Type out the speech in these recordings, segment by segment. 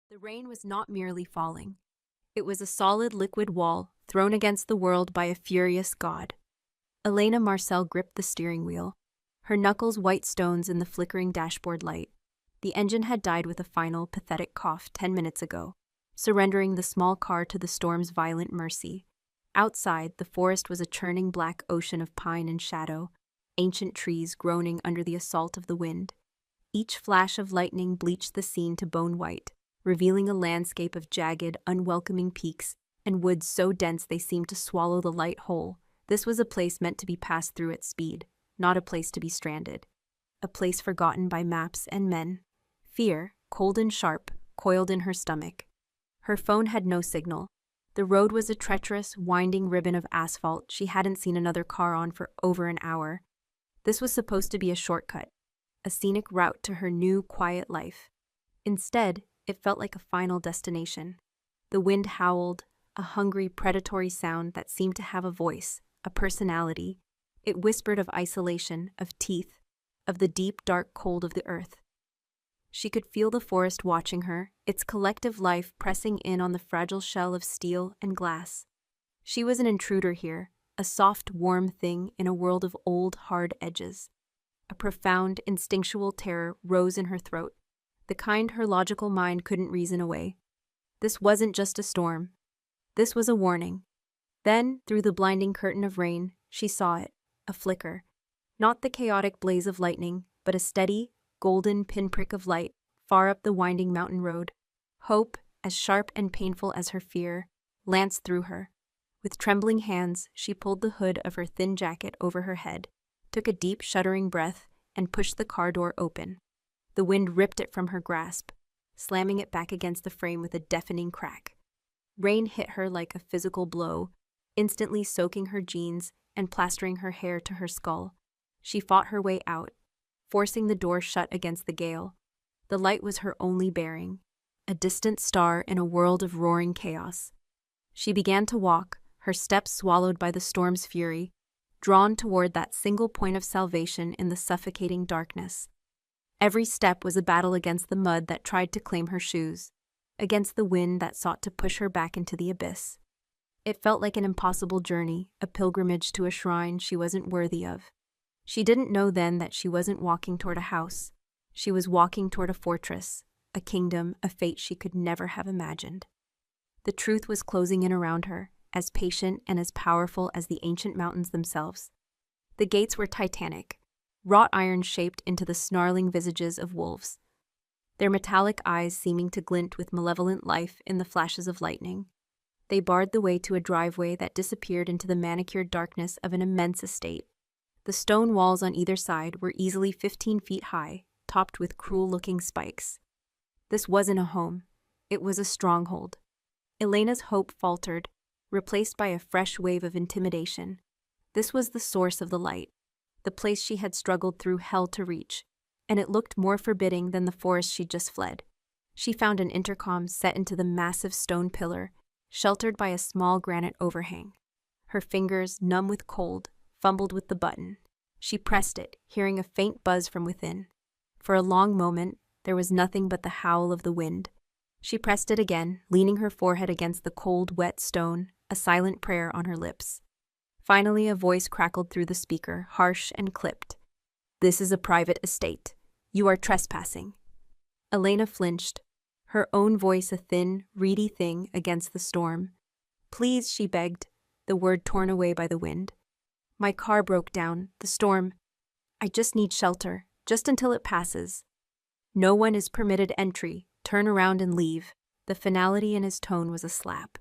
The rain was not merely falling. It was a solid liquid wall thrown against the world by a furious god. Elena Marcel gripped the steering wheel, her knuckles white stones in the flickering dashboard light. The engine had died with a final, pathetic cough 10 minutes ago, surrendering the small car to the storm's violent mercy. Outside, the forest was a churning black ocean of pine and shadow, ancient trees groaning under the assault of the wind. Each flash of lightning bleached the scene to bone white, revealing a landscape of jagged, unwelcoming peaks and woods so dense they seemed to swallow the light whole. This was a place meant to be passed through at speed, not a place to be stranded. A place forgotten by maps and men. Fear, cold and sharp, coiled in her stomach. Her phone had no signal. The road was a treacherous, winding ribbon of asphalt she hadn't seen another car on for over an hour. This was supposed to be a shortcut, a scenic route to her new, quiet life. Instead, it felt like a final destination. The wind howled, a hungry, predatory sound that seemed to have a voice, a personality. It whispered of isolation, of teeth, of the deep, dark cold of the earth. She could feel the forest watching her, its collective life pressing in on the fragile shell of steel and glass. She was an intruder here, a soft, warm thing in a world of old, hard edges. A profound, instinctual terror rose in her throat, the kind her logical mind couldn't reason away. This wasn't just a storm. This was a warning. Then, through the blinding curtain of rain, she saw it, a flicker. Not the chaotic blaze of lightning, but a steady, golden pinprick of light far up the winding mountain road. Hope, as sharp and painful as her fear, lanced through her. With trembling hands, she pulled the hood of her thin jacket over her head, took a deep, shuddering breath, and pushed the car door open. The wind ripped it from her grasp, slamming it back against the frame with a deafening crack. Rain hit her like a physical blow, instantly soaking her jeans and plastering her hair to her skull. She fought her way out, forcing the door shut against the gale. The light was her only bearing, a distant star in a world of roaring chaos. She began to walk, her steps swallowed by the storm's fury, drawn toward that single point of salvation in the suffocating darkness. Every step was a battle against the mud that tried to claim her shoes, against the wind that sought to push her back into the abyss. It felt like an impossible journey, a pilgrimage to a shrine she wasn't worthy of. She didn't know then that she wasn't walking toward a house. She was walking toward a fortress, a kingdom, a fate she could never have imagined. The truth was closing in around her, as patient and as powerful as the ancient mountains themselves. The gates were titanic, wrought iron shaped into the snarling visages of wolves, their metallic eyes seeming to glint with malevolent life in the flashes of lightning. They barred the way to a driveway that disappeared into the manicured darkness of an immense estate. The stone walls on either side were easily 15 feet high, topped with cruel-looking spikes. This wasn't a home. It was a stronghold. Elena's hope faltered, replaced by a fresh wave of intimidation. This was the source of the light, the place she had struggled through hell to reach, and it looked more forbidding than the forest she'd just fled. She found an intercom set into the massive stone pillar, sheltered by a small granite overhang. Her fingers, numb with cold, fumbled with the button. She pressed it, hearing a faint buzz from within. For a long moment, there was nothing but the howl of the wind. She pressed it again, leaning her forehead against the cold, wet stone, a silent prayer on her lips. Finally, a voice crackled through the speaker, harsh and clipped. "This is a private estate. You are trespassing." Elena flinched, her own voice a thin, reedy thing against the storm. "Please," she begged, the word torn away by the wind. "My car broke down, the storm. I just need shelter, just until it passes." "No one is permitted entry. Turn around and leave." The finality in his tone was a slap.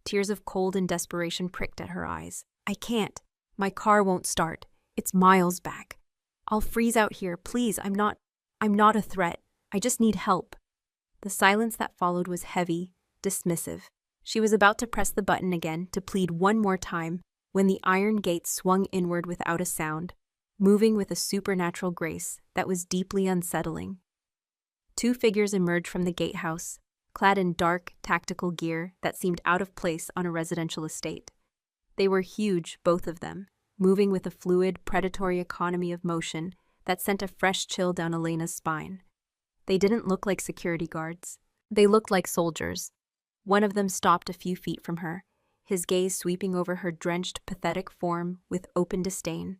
Tears of cold and desperation pricked at her eyes. "I can't. My car won't start. It's miles back. I'll freeze out here. Please, I'm not a threat. I just need help." The silence that followed was heavy, dismissive. She was about to press the button again, to plead one more time, when the iron gate swung inward without a sound, moving with a supernatural grace that was deeply unsettling. Two figures emerged from the gatehouse, clad in dark, tactical gear that seemed out of place on a residential estate. They were huge, both of them, moving with a fluid, predatory economy of motion that sent a fresh chill down Elena's spine. They didn't look like security guards. They looked like soldiers. One of them stopped a few feet from her, his gaze sweeping over her drenched, pathetic form with open disdain.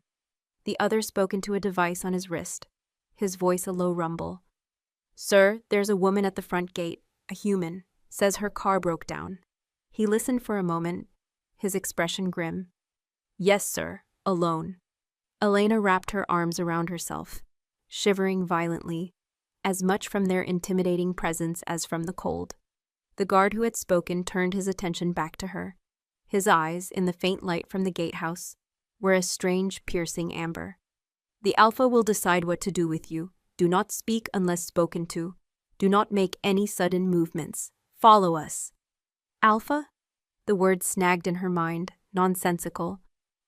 The other spoke into a device on his wrist, his voice a low rumble. "Sir, there's a woman at the front gate, a human, says her car broke down." He listened for a moment, his expression grim. "Yes, sir, alone." Elena wrapped her arms around herself, shivering violently, as much from their intimidating presence as from the cold. The guard who had spoken turned his attention back to her. His eyes, in the faint light from the gatehouse, were a strange, piercing amber. "The Alpha will decide what to do with you. Do not speak unless spoken to. Do not make any sudden movements. Follow us." Alpha? The word snagged in her mind, nonsensical.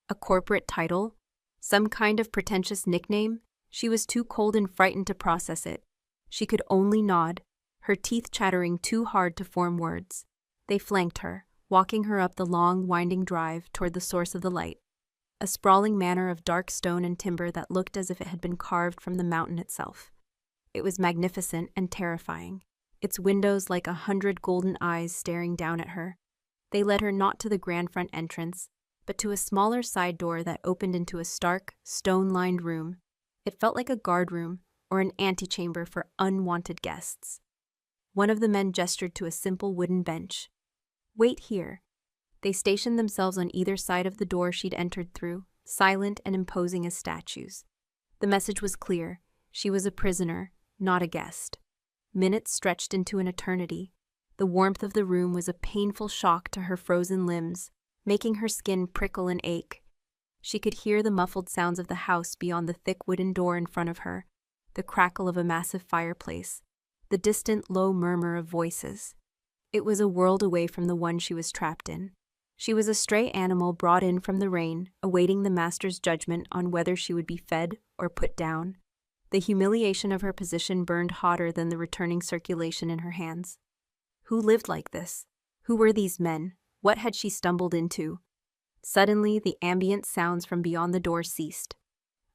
A corporate title? Some kind of pretentious nickname? She was too cold and frightened to process it. She could only nod, her teeth chattering too hard to form words. They flanked her, walking her up the long, winding drive toward the source of the light. A sprawling manor of dark stone and timber that looked as if it had been carved from the mountain itself. It was magnificent and terrifying, its windows like 100 golden eyes staring down at her. They led her not to the grand front entrance, but to a smaller side door that opened into a stark, stone-lined room. It felt like a guard room or an antechamber for unwanted guests. One of the men gestured to a simple wooden bench. "Wait here." They stationed themselves on either side of the door she'd entered through, silent and imposing as statues. The message was clear. She was a prisoner, not a guest. Minutes stretched into an eternity. The warmth of the room was a painful shock to her frozen limbs, making her skin prickle and ache. She could hear the muffled sounds of the house beyond the thick wooden door in front of her, the crackle of a massive fireplace, the distant low murmur of voices. It was a world away from the one she was trapped in. She was a stray animal brought in from the rain, awaiting the master's judgment on whether she would be fed or put down. The humiliation of her position burned hotter than the returning circulation in her hands. Who lived like this? Who were these men? What had she stumbled into? Suddenly, the ambient sounds from beyond the door ceased.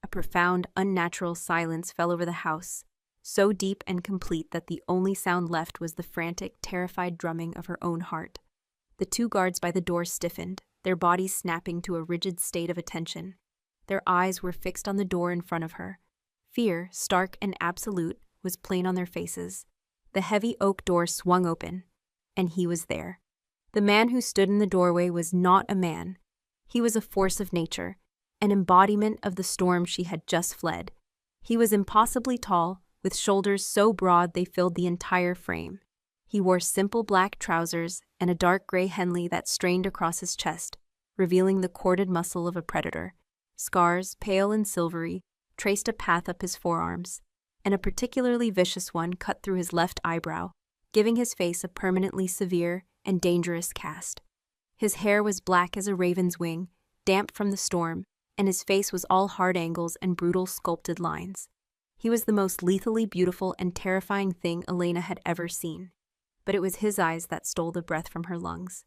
A profound, unnatural silence fell over the house, so deep and complete that the only sound left was the frantic, terrified drumming of her own heart. The two guards by the door stiffened, their bodies snapping to a rigid state of attention. Their eyes were fixed on the door in front of her. Fear, stark and absolute, was plain on their faces. The heavy oak door swung open, and he was there. The man who stood in the doorway was not a man. He was a force of nature, an embodiment of the storm she had just fled. He was impossibly tall, with shoulders so broad they filled the entire frame. He wore simple black trousers and a dark gray Henley that strained across his chest, revealing the corded muscle of a predator. Scars, pale and silvery, traced a path up his forearms, and a particularly vicious one cut through his left eyebrow, giving his face a permanently severe and dangerous cast. His hair was black as a raven's wing, damp from the storm, and his face was all hard angles and brutal sculpted lines. He was the most lethally beautiful and terrifying thing Elena had ever seen. But it was his eyes that stole the breath from her lungs.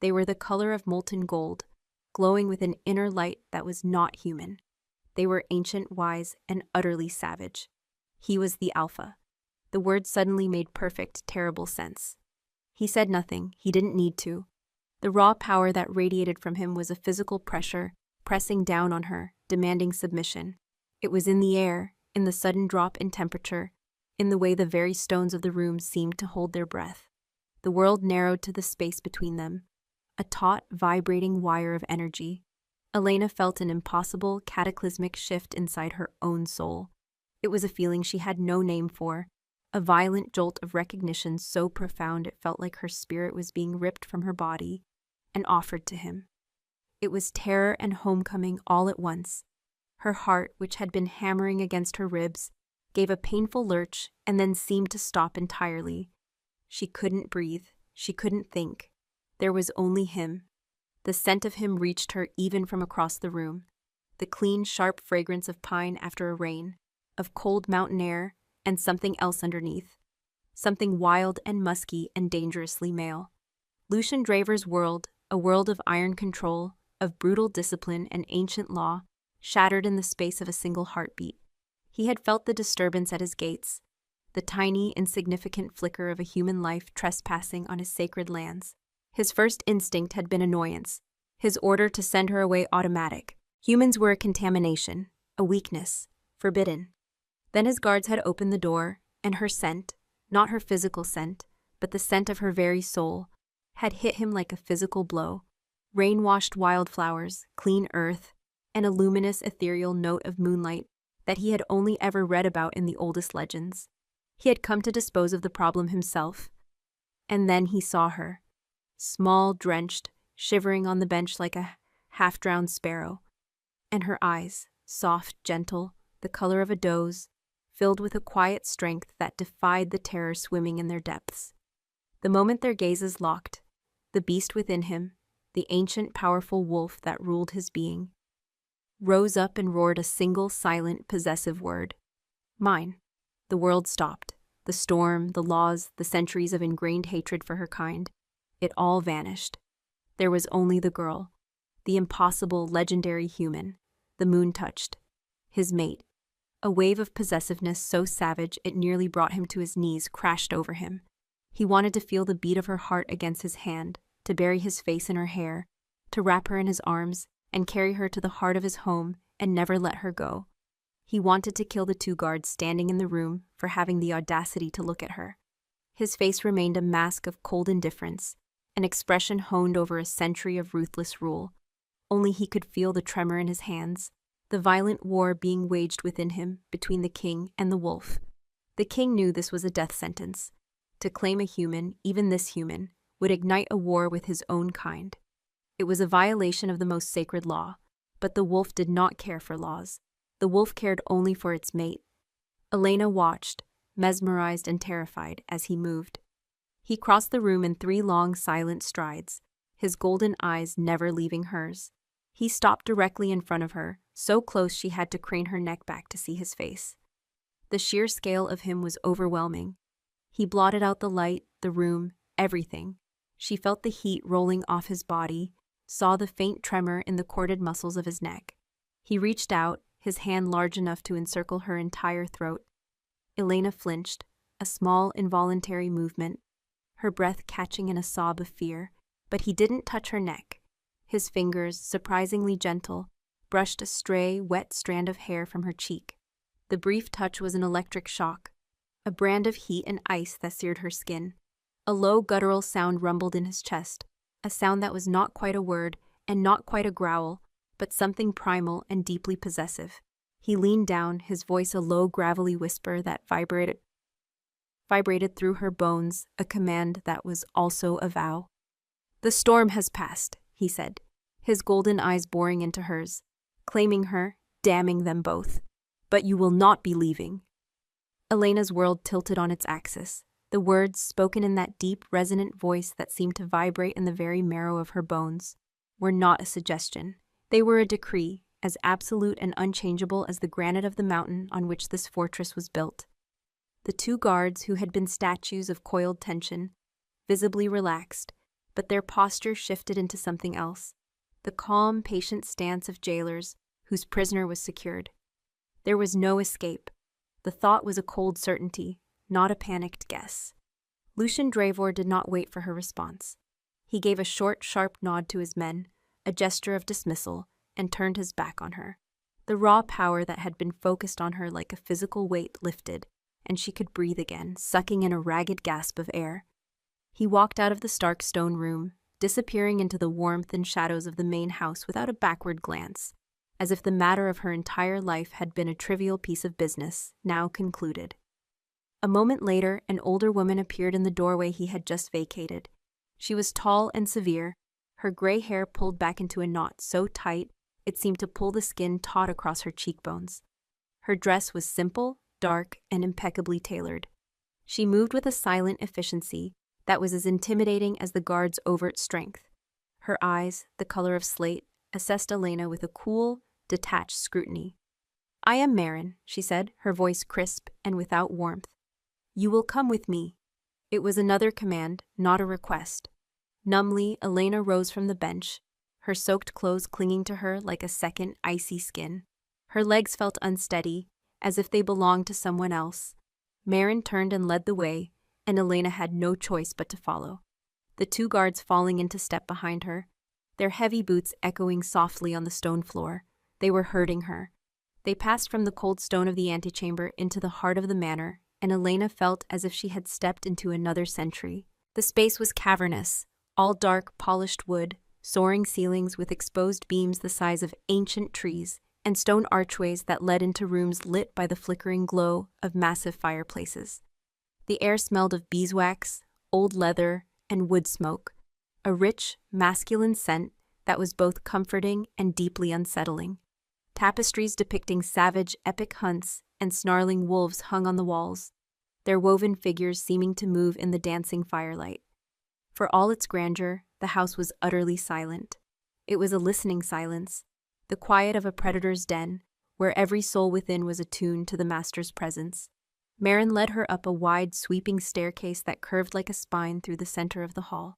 They were the color of molten gold, glowing with an inner light that was not human. They were ancient, wise, and utterly savage. He was the Alpha. The word suddenly made perfect, terrible sense. He said nothing. He didn't need to. The raw power that radiated from him was a physical pressure, pressing down on her, demanding submission. It was in the air, in the sudden drop in temperature, in the way the very stones of the room seemed to hold their breath. The world narrowed to the space between them, a taut, vibrating wire of energy. Elena felt an impossible, cataclysmic shift inside her own soul. It was a feeling she had no name for, a violent jolt of recognition so profound it felt like her spirit was being ripped from her body and offered to him. It was terror and homecoming all at once. Her heart, which had been hammering against her ribs, gave a painful lurch and then seemed to stop entirely. She couldn't breathe. She couldn't think. There was only him. The scent of him reached her even from across the room. The clean, sharp fragrance of pine after a rain, of cold mountain air, and something else underneath. Something wild and musky and dangerously male. Lucian Draver's world, a world of iron control, of brutal discipline and ancient law, shattered in the space of a single heartbeat. He had felt the disturbance at his gates. the tiny, insignificant flicker of a human life trespassing on his sacred lands. His first instinct had been annoyance, his order to send her away automatic. Humans were a contamination, a weakness, forbidden. Then his guards had opened the door, and her scent, not her physical scent, but the scent of her very soul, had hit him like a physical blow. Rain-washed wildflowers, clean earth, and a luminous ethereal note of moonlight that he had only ever read about in the oldest legends. He had come to dispose of the problem himself. And then he saw her, small, drenched, shivering on the bench like a half-drowned sparrow. And her eyes, soft, gentle, the color of a doe's, filled with a quiet strength that defied the terror swimming in their depths. The moment their gazes locked, the beast within him, the ancient, powerful wolf that ruled his being, rose up and roared a single, silent, possessive word. Mine. The world stopped. The storm, the laws, the centuries of ingrained hatred for her kind. It all vanished. There was only the girl, the impossible, legendary human, the moon touched, his mate. A wave of possessiveness so savage it nearly brought him to his knees crashed over him. He wanted to feel the beat of her heart against his hand, to bury his face in her hair, to wrap her in his arms and carry her to the heart of his home and never let her go. He wanted to kill the two guards standing in the room for having the audacity to look at her. His face remained a mask of cold indifference, an expression honed over a century of ruthless rule. Only he could feel the tremor in his hands, the violent war being waged within him between the king and the wolf. The king knew this was a death sentence. To claim a human, even this human, would ignite a war with his own kind. It was a violation of the most sacred law, but the wolf did not care for laws. The wolf cared only for its mate. Elena watched, mesmerized and terrified, as he moved. He crossed the room in 3 long, silent strides, his golden eyes never leaving hers. He stopped directly in front of her, so close she had to crane her neck back to see his face. The sheer scale of him was overwhelming. He blotted out the light, the room, everything. She felt the heat rolling off his body, saw the faint tremor in the corded muscles of his neck. He reached out, his hand large enough to encircle her entire throat. Elena flinched, a small, involuntary movement, her breath catching in a sob of fear, but he didn't touch her neck. His fingers, surprisingly gentle, brushed a stray, wet strand of hair from her cheek. The brief touch was an electric shock, a brand of heat and ice that seared her skin. A low, guttural sound rumbled in his chest, a sound that was not quite a word and not quite a growl, but something primal and deeply possessive. He leaned down, his voice a low, gravelly whisper that vibrated through her bones, a command that was also a vow. "The storm has passed," he said, his golden eyes boring into hers, claiming her, damning them both. "But you will not be leaving." Elena's world tilted on its axis. The words, spoken in that deep, resonant voice that seemed to vibrate in the very marrow of her bones, were not a suggestion. They were a decree, as absolute and unchangeable as the granite of the mountain on which this fortress was built. The two guards, who had been statues of coiled tension, visibly relaxed, but their posture shifted into something else, the calm, patient stance of jailers whose prisoner was secured. There was no escape. The thought was a cold certainty, not a panicked guess. Lucian Dravor did not wait for her response. He gave a short, sharp nod to his men, a gesture of dismissal, and turned his back on her. The raw power that had been focused on her like a physical weight lifted, and she could breathe again, sucking in a ragged gasp of air. He walked out of the stark stone room, disappearing into the warmth and shadows of the main house without a backward glance, as if the matter of her entire life had been a trivial piece of business, now concluded. A moment later, an older woman appeared in the doorway he had just vacated. She was tall and severe, her gray hair pulled back into a knot so tight it seemed to pull the skin taut across her cheekbones. Her dress was simple, dark, and impeccably tailored. She moved with a silent efficiency that was as intimidating as the guard's overt strength. Her eyes, the color of slate, assessed Elena with a cool, detached scrutiny. "I am Marin," she said, her voice crisp and without warmth. "You will come with me." It was another command, not a request. Numbly, Elena rose from the bench, her soaked clothes clinging to her like a second icy skin. Her legs felt unsteady, as if they belonged to someone else. Marin turned and led the way, and Elena had no choice but to follow. The two guards falling into step behind her, their heavy boots echoing softly on the stone floor. They were hurting her. They passed from the cold stone of the antechamber into the heart of the manor, and Elena felt as if she had stepped into another century. The space was cavernous, all dark, polished wood, soaring ceilings with exposed beams the size of ancient trees, and stone archways that led into rooms lit by the flickering glow of massive fireplaces. The air smelled of beeswax, old leather, and wood smoke, a rich, masculine scent that was both comforting and deeply unsettling. Tapestries depicting savage, epic hunts and snarling wolves hung on the walls, their woven figures seeming to move in the dancing firelight. For all its grandeur, the house was utterly silent. It was a listening silence, the quiet of a predator's den, where every soul within was attuned to the master's presence. Marin led her up a wide, sweeping staircase that curved like a spine through the center of the hall.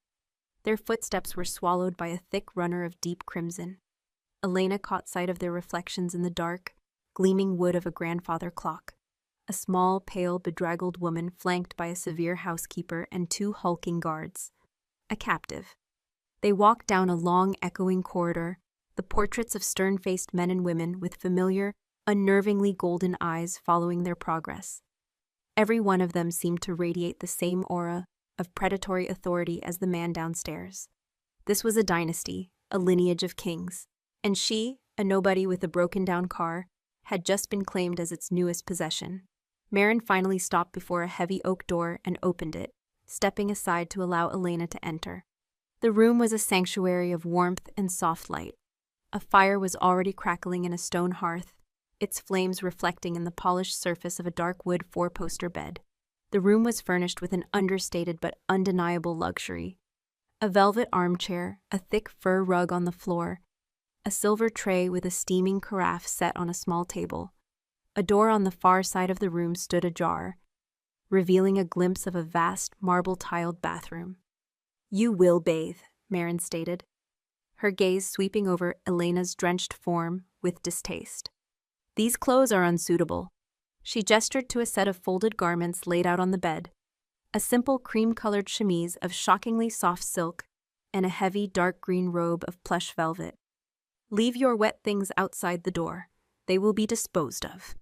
Their footsteps were swallowed by a thick runner of deep crimson. Elena caught sight of their reflections in the dark, gleaming wood of a grandfather clock. A small, pale, bedraggled woman flanked by a severe housekeeper and two hulking guards. A captive. They walked down a long, echoing corridor, the portraits of stern-faced men and women with familiar, unnervingly golden eyes following their progress. Every one of them seemed to radiate the same aura of predatory authority as the man downstairs. This was a dynasty, a lineage of kings, and she, a nobody with a broken-down car, had just been claimed as its newest possession. Marin finally stopped before a heavy oak door and opened it, stepping aside to allow Elena to enter. The room was a sanctuary of warmth and soft light. A fire was already crackling in a stone hearth, its flames reflecting in the polished surface of a dark wood four-poster bed. The room was furnished with an understated but undeniable luxury. A velvet armchair, a thick fur rug on the floor, a silver tray with a steaming carafe set on a small table. A door on the far side of the room stood ajar, revealing a glimpse of a vast, marble-tiled bathroom. "You will bathe," Marin stated, her gaze sweeping over Elena's drenched form with distaste. "These clothes are unsuitable." She gestured to a set of folded garments laid out on the bed, a simple cream-colored chemise of shockingly soft silk and a heavy dark green robe of plush velvet. "Leave your wet things outside the door. They will be disposed of."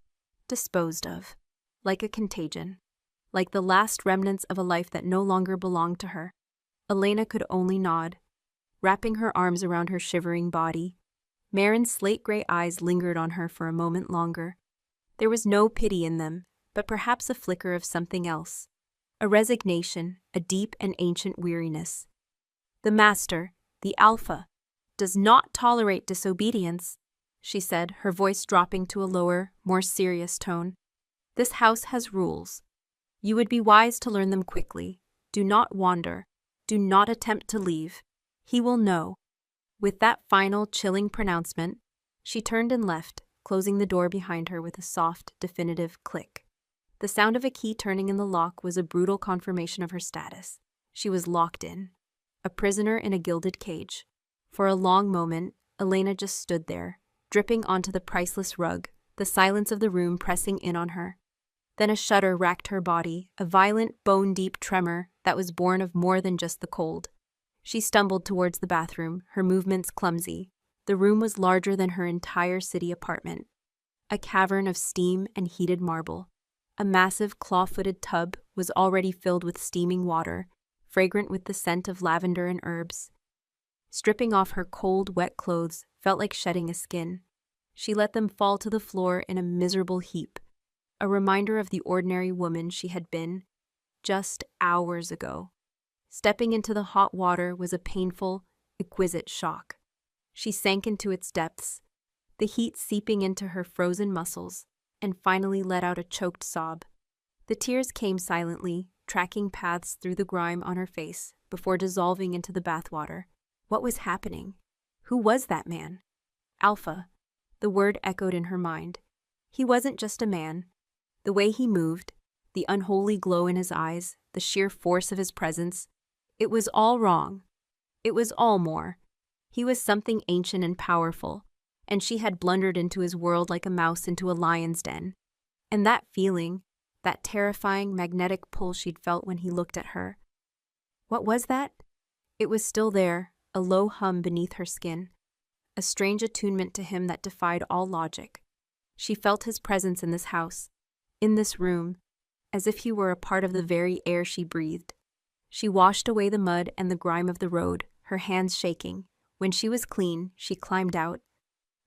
Disposed of. Like a contagion. Like the last remnants of a life that no longer belonged to her. Elena could only nod, wrapping her arms around her shivering body. Marin's slate-gray eyes lingered on her for a moment longer. There was no pity in them, but perhaps a flicker of something else. A resignation, a deep and ancient weariness. "The master, the Alpha, does not tolerate disobedience," she said, her voice dropping to a lower, more serious tone. "This house has rules. You would be wise to learn them quickly. Do not wander. Do not attempt to leave. He will know." With that final, chilling pronouncement, she turned and left, closing the door behind her with a soft, definitive click. The sound of a key turning in the lock was a brutal confirmation of her status. She was locked in, a prisoner in a gilded cage. For a long moment, Elena just stood there, dripping onto the priceless rug, the silence of the room pressing in on her. Then a shudder racked her body, a violent, bone-deep tremor that was born of more than just the cold. She stumbled towards the bathroom, her movements clumsy. The room was larger than her entire city apartment. A cavern of steam and heated marble. A massive claw-footed tub was already filled with steaming water, fragrant with the scent of lavender and herbs. Stripping off her cold, wet clothes felt like shedding a skin. She let them fall to the floor in a miserable heap, a reminder of the ordinary woman she had been just hours ago. Stepping into the hot water was a painful, exquisite shock. She sank into its depths, the heat seeping into her frozen muscles, and finally let out a choked sob. The tears came silently, tracking paths through the grime on her face before dissolving into the bathwater. What was happening? Who was that man? Alpha. The word echoed in her mind. He wasn't just a man. The way he moved, the unholy glow in his eyes, the sheer force of his presence, it was all wrong. It was all more. He was something ancient and powerful, and she had blundered into his world like a mouse into a lion's den. And that feeling, that terrifying magnetic pull she'd felt when he looked at her. What was that? It was still there, a low hum beneath her skin, a strange attunement to him that defied all logic. She felt his presence in this house, in this room, as if he were a part of the very air she breathed. She washed away the mud and the grime of the road, her hands shaking. When she was clean, she climbed out,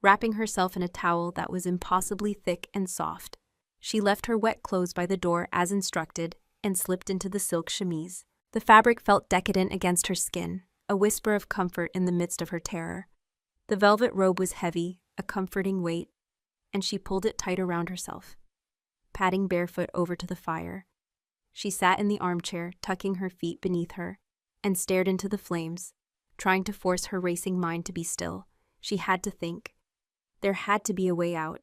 wrapping herself in a towel that was impossibly thick and soft. She left her wet clothes by the door as instructed and slipped into the silk chemise. The fabric felt decadent against her skin, a whisper of comfort in the midst of her terror. The velvet robe was heavy, a comforting weight, and she pulled it tight around herself. Padding barefoot over to the fire, she sat in the armchair, tucking her feet beneath her, and stared into the flames, trying to force her racing mind to be still. She had to think. There had to be a way out.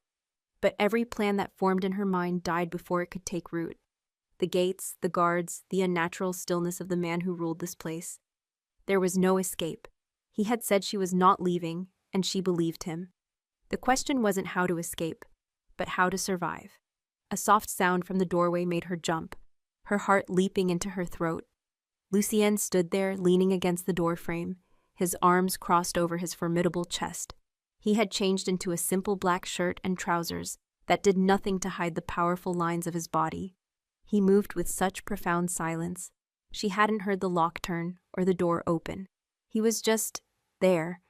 But every plan that formed in her mind died before it could take root. The gates, the guards, the unnatural stillness of the man who ruled this place. There was no escape. He had said she was not leaving, and she believed him. The question wasn't how to escape, but how to survive. A soft sound from the doorway made her jump, her heart leaping into her throat. Lucien stood there, leaning against the doorframe, his arms crossed over his formidable chest. He had changed into a simple black shirt and trousers that did nothing to hide the powerful lines of his body. He moved with such profound silence. She hadn't heard the lock turn or the door open. He was just there.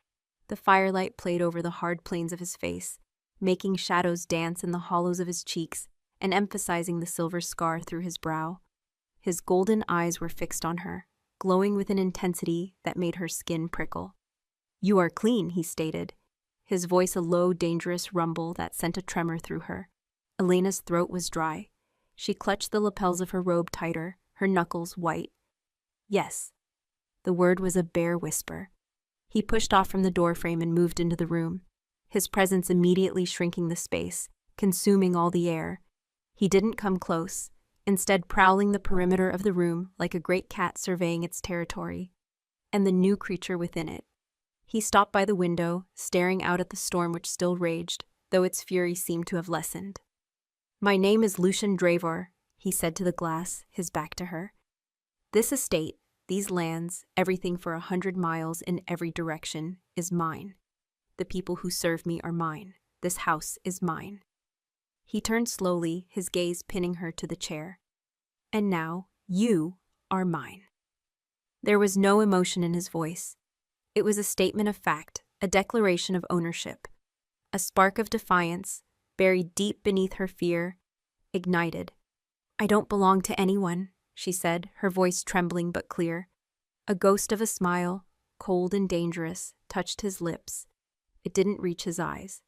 The firelight played over the hard planes of his face, making shadows dance in the hollows of his cheeks and emphasizing the silver scar through his brow. His golden eyes were fixed on her, glowing with an intensity that made her skin prickle. "You are clean," he stated, his voice a low, dangerous rumble that sent a tremor through her. Elena's throat was dry. She clutched the lapels of her robe tighter, her knuckles white. "Yes." The word was a bare whisper. He pushed off from the doorframe and moved into the room, his presence immediately shrinking the space, consuming all the air. He didn't come close, instead prowling the perimeter of the room like a great cat surveying its territory, and the new creature within it. He stopped by the window, staring out at the storm which still raged, though its fury seemed to have lessened. "My name is Lucien Dravor," he said to the glass, his back to her. "This estate, these lands, everything for 100 miles in every direction, is mine. The people who serve me are mine. This house is mine." He turned slowly, his gaze pinning her to the chair. "And now, you are mine." There was no emotion in his voice. It was a statement of fact, a declaration of ownership. A spark of defiance, buried deep beneath her fear, ignited. "I don't belong to anyone," she said, her voice trembling but clear. A ghost of a smile, cold and dangerous, touched his lips. It didn't reach his eyes.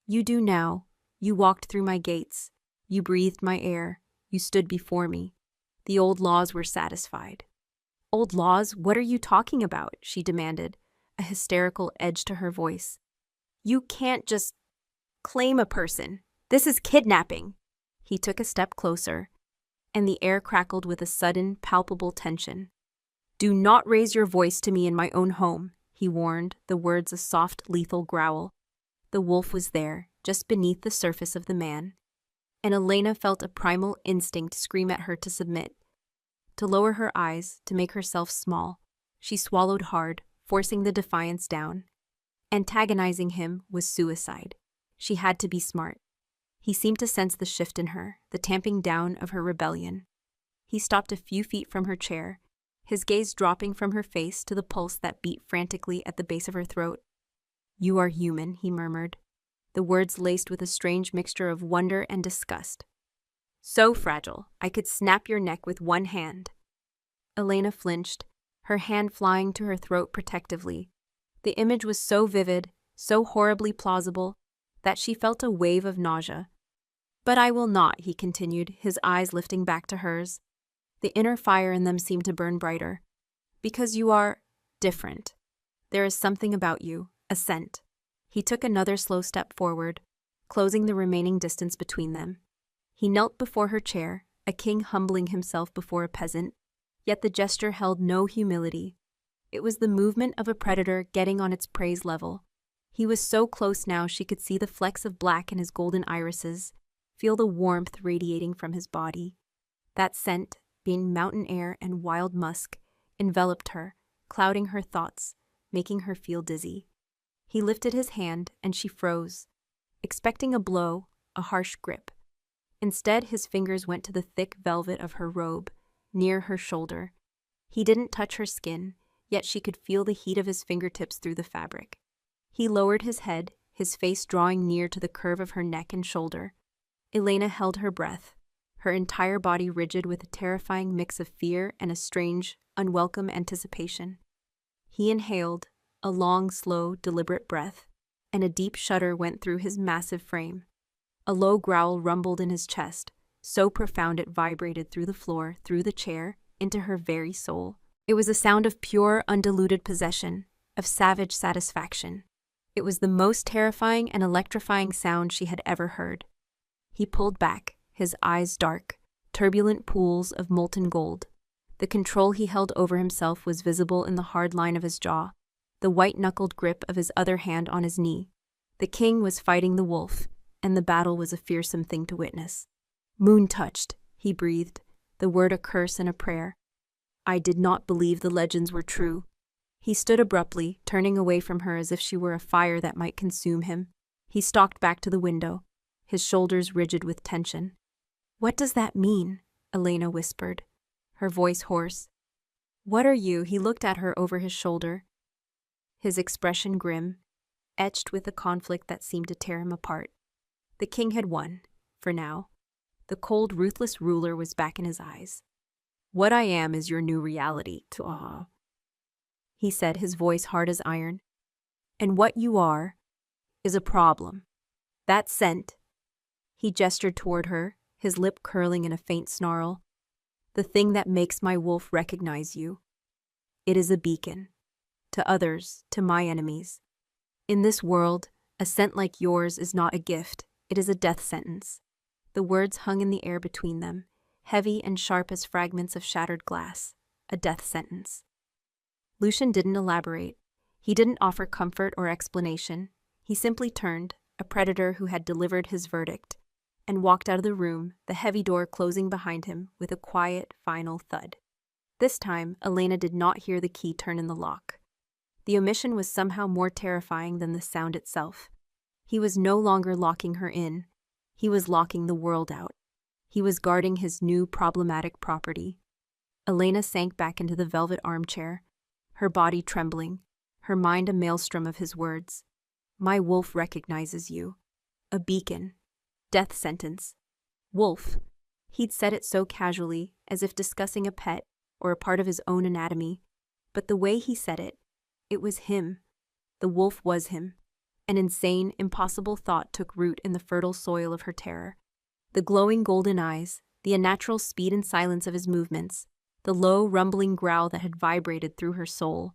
"You do now. You walked through my gates. You breathed my air. You stood before me. The old laws were satisfied." "Old laws? What are you talking about?" she demanded, a hysterical edge to her voice. "You can't just claim a person. This is kidnapping." He took a step closer, and the air crackled with a sudden, palpable tension. "Do not raise your voice to me in my own home," he warned, the words a soft, lethal growl. The wolf was there, just beneath the surface of the man, and Elena felt a primal instinct scream at her to submit. To lower her eyes, to make herself small, she swallowed hard, forcing the defiance down. Antagonizing him was suicide. She had to be smart. He seemed to sense the shift in her, the tamping down of her rebellion. He stopped a few feet from her chair, his gaze dropping from her face to the pulse that beat frantically at the base of her throat. "You are human," he murmured, the words laced with a strange mixture of wonder and disgust. "So fragile, I could snap your neck with one hand." Elena flinched, her hand flying to her throat protectively. The image was so vivid, so horribly plausible, that she felt a wave of nausea. "But I will not," he continued, his eyes lifting back to hers. The inner fire in them seemed to burn brighter. "Because you are different. There is something about you, a scent." He took another slow step forward, closing the remaining distance between them. He knelt before her chair, a king humbling himself before a peasant, yet the gesture held no humility. It was the movement of a predator getting on its prey's level. He was so close now she could see the flecks of black in his golden irises, feel the warmth radiating from his body. That scent, being mountain air and wild musk, enveloped her, clouding her thoughts, making her feel dizzy. He lifted his hand, and she froze, expecting a blow, a harsh grip. Instead, his fingers went to the thick velvet of her robe, near her shoulder. He didn't touch her skin, yet she could feel the heat of his fingertips through the fabric. He lowered his head, his face drawing near to the curve of her neck and shoulder. Elena held her breath, her entire body rigid with a terrifying mix of fear and a strange, unwelcome anticipation. He inhaled, a long, slow, deliberate breath, and a deep shudder went through his massive frame. A low growl rumbled in his chest, so profound it vibrated through the floor, through the chair, into her very soul. It was a sound of pure, undiluted possession, of savage satisfaction. It was the most terrifying and electrifying sound she had ever heard. He pulled back, his eyes dark, turbulent pools of molten gold. The control he held over himself was visible in the hard line of his jaw, the white-knuckled grip of his other hand on his knee. The king was fighting the wolf, and the battle was a fearsome thing to witness. Moon-touched, he breathed, the word a curse and a prayer. I did not believe the legends were true. He stood abruptly, turning away from her as if she were a fire that might consume him. He stalked back to the window, his shoulders rigid with tension. What does that mean? Elena whispered, her voice hoarse. What are you? He looked at her over his shoulder, his expression grim, etched with a conflict that seemed to tear him apart. The king had won, for now. The cold, ruthless ruler was back in his eyes. What I am is your new reality, he said, his voice hard as iron. And what you are is a problem. That scent. He gestured toward her, his lip curling in a faint snarl. The thing that makes my wolf recognize you. It is a beacon. To others, to my enemies. In this world, a scent like yours is not a gift, it is a death sentence. The words hung in the air between them, heavy and sharp as fragments of shattered glass. A death sentence. Lucian didn't elaborate. He didn't offer comfort or explanation. He simply turned, a predator who had delivered his verdict, and walked out of the room, the heavy door closing behind him with a quiet, final thud. This time, Elena did not hear the key turn in the lock. The omission was somehow more terrifying than the sound itself. He was no longer locking her in. He was locking the world out. He was guarding his new problematic property. Elena sank back into the velvet armchair, her body trembling, her mind a maelstrom of his words. My wolf recognizes you. A beacon. Death sentence. Wolf. He'd said it so casually, as if discussing a pet or a part of his own anatomy. But the way he said it, it was him. The wolf was him. An insane, impossible thought took root in the fertile soil of her terror. The glowing golden eyes, the unnatural speed and silence of his movements, the low, rumbling growl that had vibrated through her soul,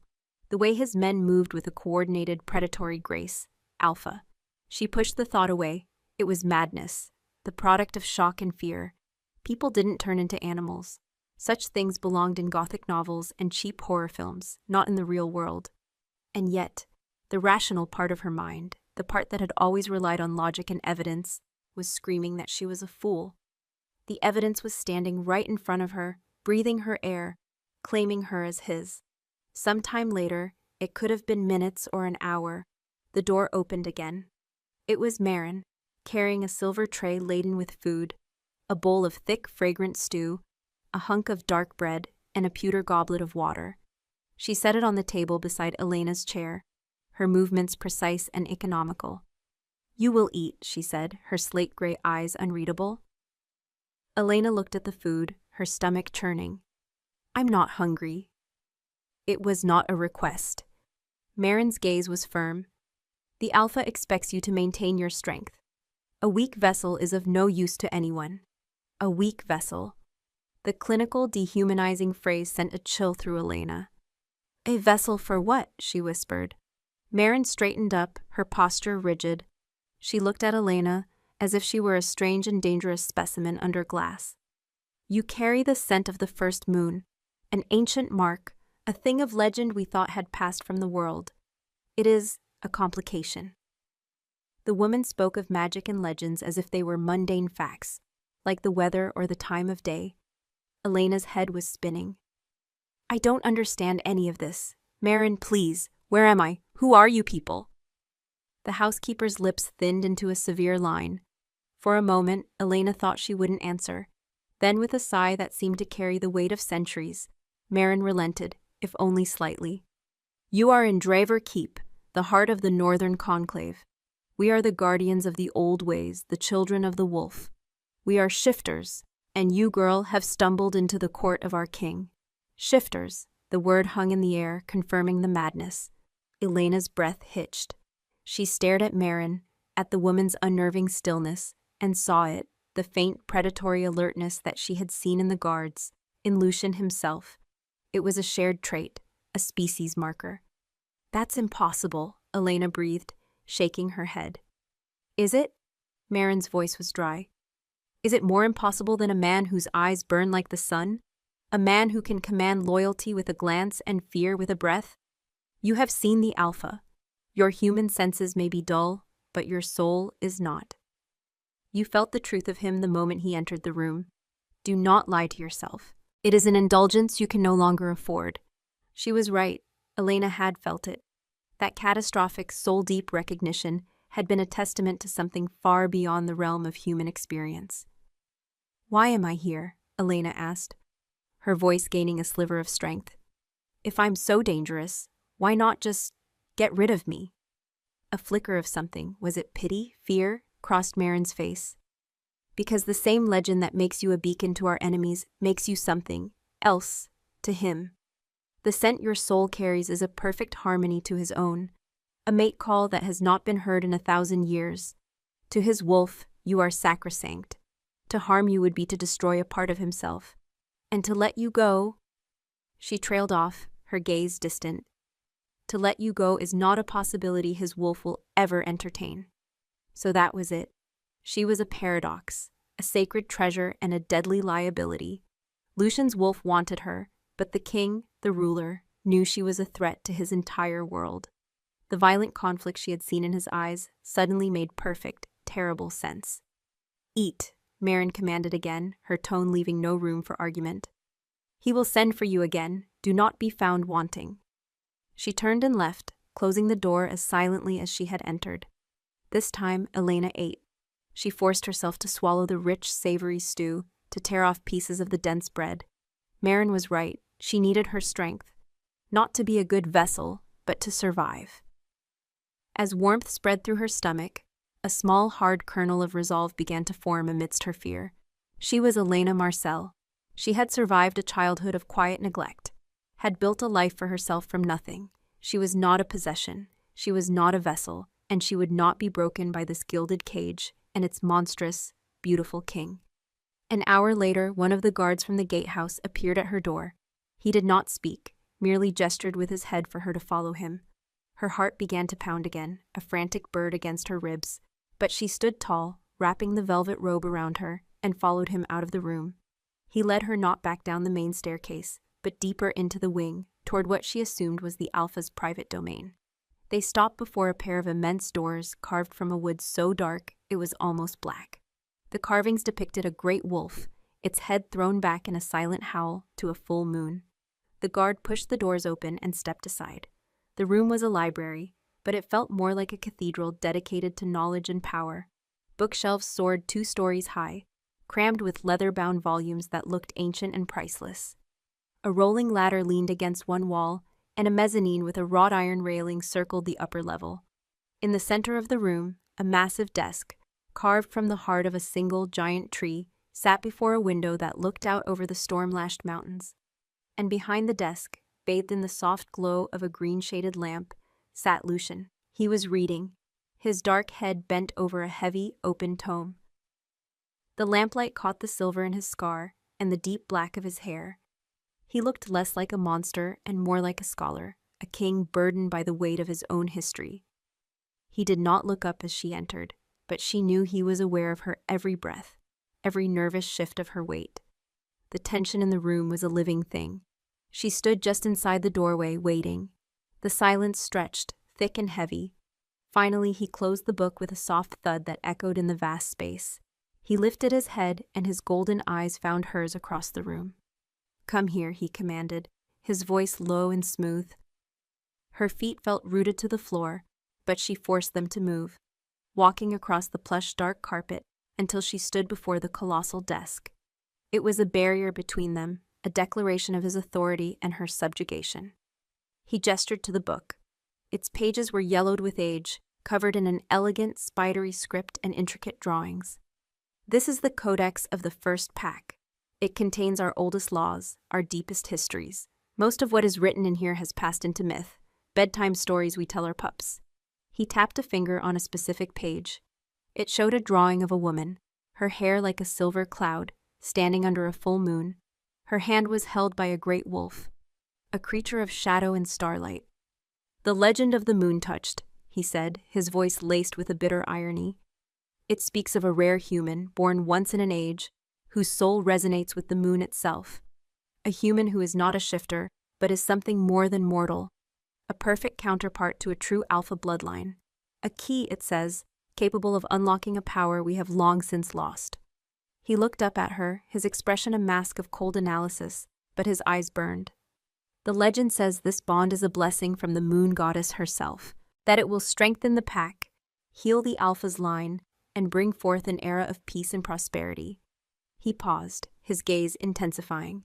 the way his men moved with a coordinated, predatory grace. Alpha. She pushed the thought away. It was madness, the product of shock and fear. People didn't turn into animals. Such things belonged in Gothic novels and cheap horror films, not in the real world. And yet, the rational part of her mind, the part that had always relied on logic and evidence, was screaming that she was a fool. The evidence was standing right in front of her, breathing her air, claiming her as his. Some time later, it could have been minutes or an hour, the door opened again. It was Marin, carrying a silver tray laden with food, a bowl of thick, fragrant stew, a hunk of dark bread, and a pewter goblet of water. She set it on the table beside Elena's chair, her movements precise and economical. You will eat, she said, her slate-gray eyes unreadable. Elena looked at the food, her stomach churning. I'm not hungry. It was not a request. Marin's gaze was firm. The Alpha expects you to maintain your strength. A weak vessel is of no use to anyone. A weak vessel. The clinical, dehumanizing phrase sent a chill through Elena. A vessel for what? She whispered. Marin straightened up, her posture rigid. She looked at Elena as if she were a strange and dangerous specimen under glass. You carry the scent of the first moon, an ancient mark, a thing of legend we thought had passed from the world. It is a complication. The woman spoke of magic and legends as if they were mundane facts, like the weather or the time of day. Elena's head was spinning. I don't understand any of this. Marin, please, where am I? Who are you people? The housekeeper's lips thinned into a severe line. For a moment, Elena thought she wouldn't answer. Then, with a sigh that seemed to carry the weight of centuries, Marin relented, if only slightly. You are in Draver Keep, the heart of the Northern Conclave. We are the guardians of the old ways, the children of the wolf. We are shifters, and you, girl, have stumbled into the court of our king. Shifters, the word hung in the air, confirming the madness. Elena's breath hitched. She stared at Marin, at the woman's unnerving stillness, and saw it, the faint predatory alertness that she had seen in the guards, in Lucian himself. It was a shared trait, a species marker. That's impossible, Elena breathed, shaking her head. Is it? Marin's voice was dry. Is it more impossible than a man whose eyes burn like the sun? A man who can command loyalty with a glance and fear with a breath? You have seen the Alpha. Your human senses may be dull, but your soul is not. You felt the truth of him the moment he entered the room. Do not lie to yourself. It is an indulgence you can no longer afford. She was right. Elena had felt it. That catastrophic, soul-deep recognition had been a testament to something far beyond the realm of human experience. Why am I here? Elena asked, her voice gaining a sliver of strength. If I'm so dangerous, why not just get rid of me? A flicker of something, was it pity, fear, crossed Marin's face. Because the same legend that makes you a beacon to our enemies makes you something else to him. The scent your soul carries is a perfect harmony to his own, a mate call that has not been heard in 1,000 years. To his wolf, you are sacrosanct. To harm you would be to destroy a part of himself. And to let you go... She trailed off, her gaze distant. To let you go is not a possibility his wolf will ever entertain. So that was it. She was a paradox, a sacred treasure and a deadly liability. Lucian's wolf wanted her, but the king, the ruler, knew she was a threat to his entire world. The violent conflict she had seen in his eyes suddenly made perfect, terrible sense. Eat, Marin commanded again, her tone leaving no room for argument. He will send for you again. Do not be found wanting. She turned and left, closing the door as silently as she had entered. This time, Elena ate. She forced herself to swallow the rich, savory stew, to tear off pieces of the dense bread. Marin was right. She needed her strength. Not to be a good vessel, but to survive. As warmth spread through her stomach, a small, hard kernel of resolve began to form amidst her fear. She was Elena Marcel. She had survived a childhood of quiet neglect, had built a life for herself from nothing. She was not a possession. She was not a vessel, and she would not be broken by this gilded cage and its monstrous, beautiful king. An hour later, one of the guards from the gatehouse appeared at her door. He did not speak, merely gestured with his head for her to follow him. Her heart began to pound again, a frantic bird against her ribs, but she stood tall, wrapping the velvet robe around her, and followed him out of the room. He led her not back down the main staircase, but deeper into the wing, toward what she assumed was the Alpha's private domain. They stopped before a pair of immense doors carved from a wood so dark it was almost black. The carvings depicted a great wolf, its head thrown back in a silent howl to a full moon. The guard pushed the doors open and stepped aside. The room was a library, but it felt more like a cathedral dedicated to knowledge and power. Bookshelves soared 2 stories high, crammed with leather-bound volumes that looked ancient and priceless. A rolling ladder leaned against one wall, and a mezzanine with a wrought iron railing circled the upper level. In the center of the room, a massive desk, carved from the heart of a single giant tree, sat before a window that looked out over the storm-lashed mountains. And behind the desk, bathed in the soft glow of a green-shaded lamp, sat Lucian. He was reading, his dark head bent over a heavy, open tome. The lamplight caught the silver in his scar and the deep black of his hair. He looked less like a monster and more like a scholar, a king burdened by the weight of his own history. He did not look up as she entered, but she knew he was aware of her every breath, every nervous shift of her weight. The tension in the room was a living thing. She stood just inside the doorway, waiting. The silence stretched, thick and heavy. Finally, he closed the book with a soft thud that echoed in the vast space. He lifted his head, and his golden eyes found hers across the room. "Come here," he commanded, his voice low and smooth. Her feet felt rooted to the floor, but she forced them to move, walking across the plush dark carpet until she stood before the colossal desk. It was a barrier between them, a declaration of his authority and her subjugation. He gestured to the book. Its pages were yellowed with age, covered in an elegant, spidery script and intricate drawings. "This is the Codex of the First Pack. It contains our oldest laws, our deepest histories. Most of what is written in here has passed into myth, bedtime stories we tell our pups." He tapped a finger on a specific page. It showed a drawing of a woman, her hair like a silver cloud, standing under a full moon. Her hand was held by a great wolf, a creature of shadow and starlight. "The legend of the moon touched," he said, his voice laced with a bitter irony. "It speaks of a rare human, born once in an age, whose soul resonates with the moon itself. A human who is not a shifter, but is something more than mortal. A perfect counterpart to a true alpha bloodline. A key, it says, capable of unlocking a power we have long since lost." He looked up at her, his expression a mask of cold analysis, but his eyes burned. "The legend says this bond is a blessing from the moon goddess herself, that it will strengthen the pack, heal the alpha's line, and bring forth an era of peace and prosperity." He paused, his gaze intensifying.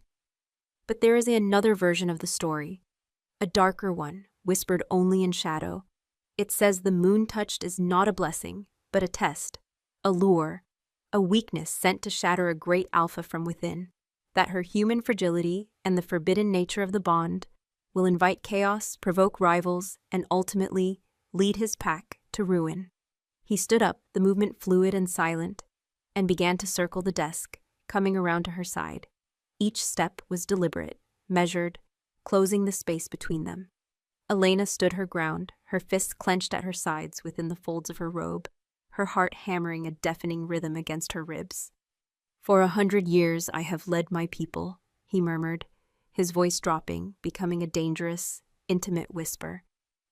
"But there is another version of the story, a darker one, whispered only in shadow. It says the moon touched is not a blessing, but a test, a lure, a weakness sent to shatter a great alpha from within, that her human fragility and the forbidden nature of the bond will invite chaos, provoke rivals, and ultimately lead his pack to ruin." He stood up, the movement fluid and silent, and began to circle the desk, coming around to her side. Each step was deliberate, measured, closing the space between them. Elena stood her ground, her fists clenched at her sides within the folds of her robe, her heart hammering a deafening rhythm against her ribs. "For 100 years I have led my people," he murmured, his voice dropping, becoming a dangerous, intimate whisper.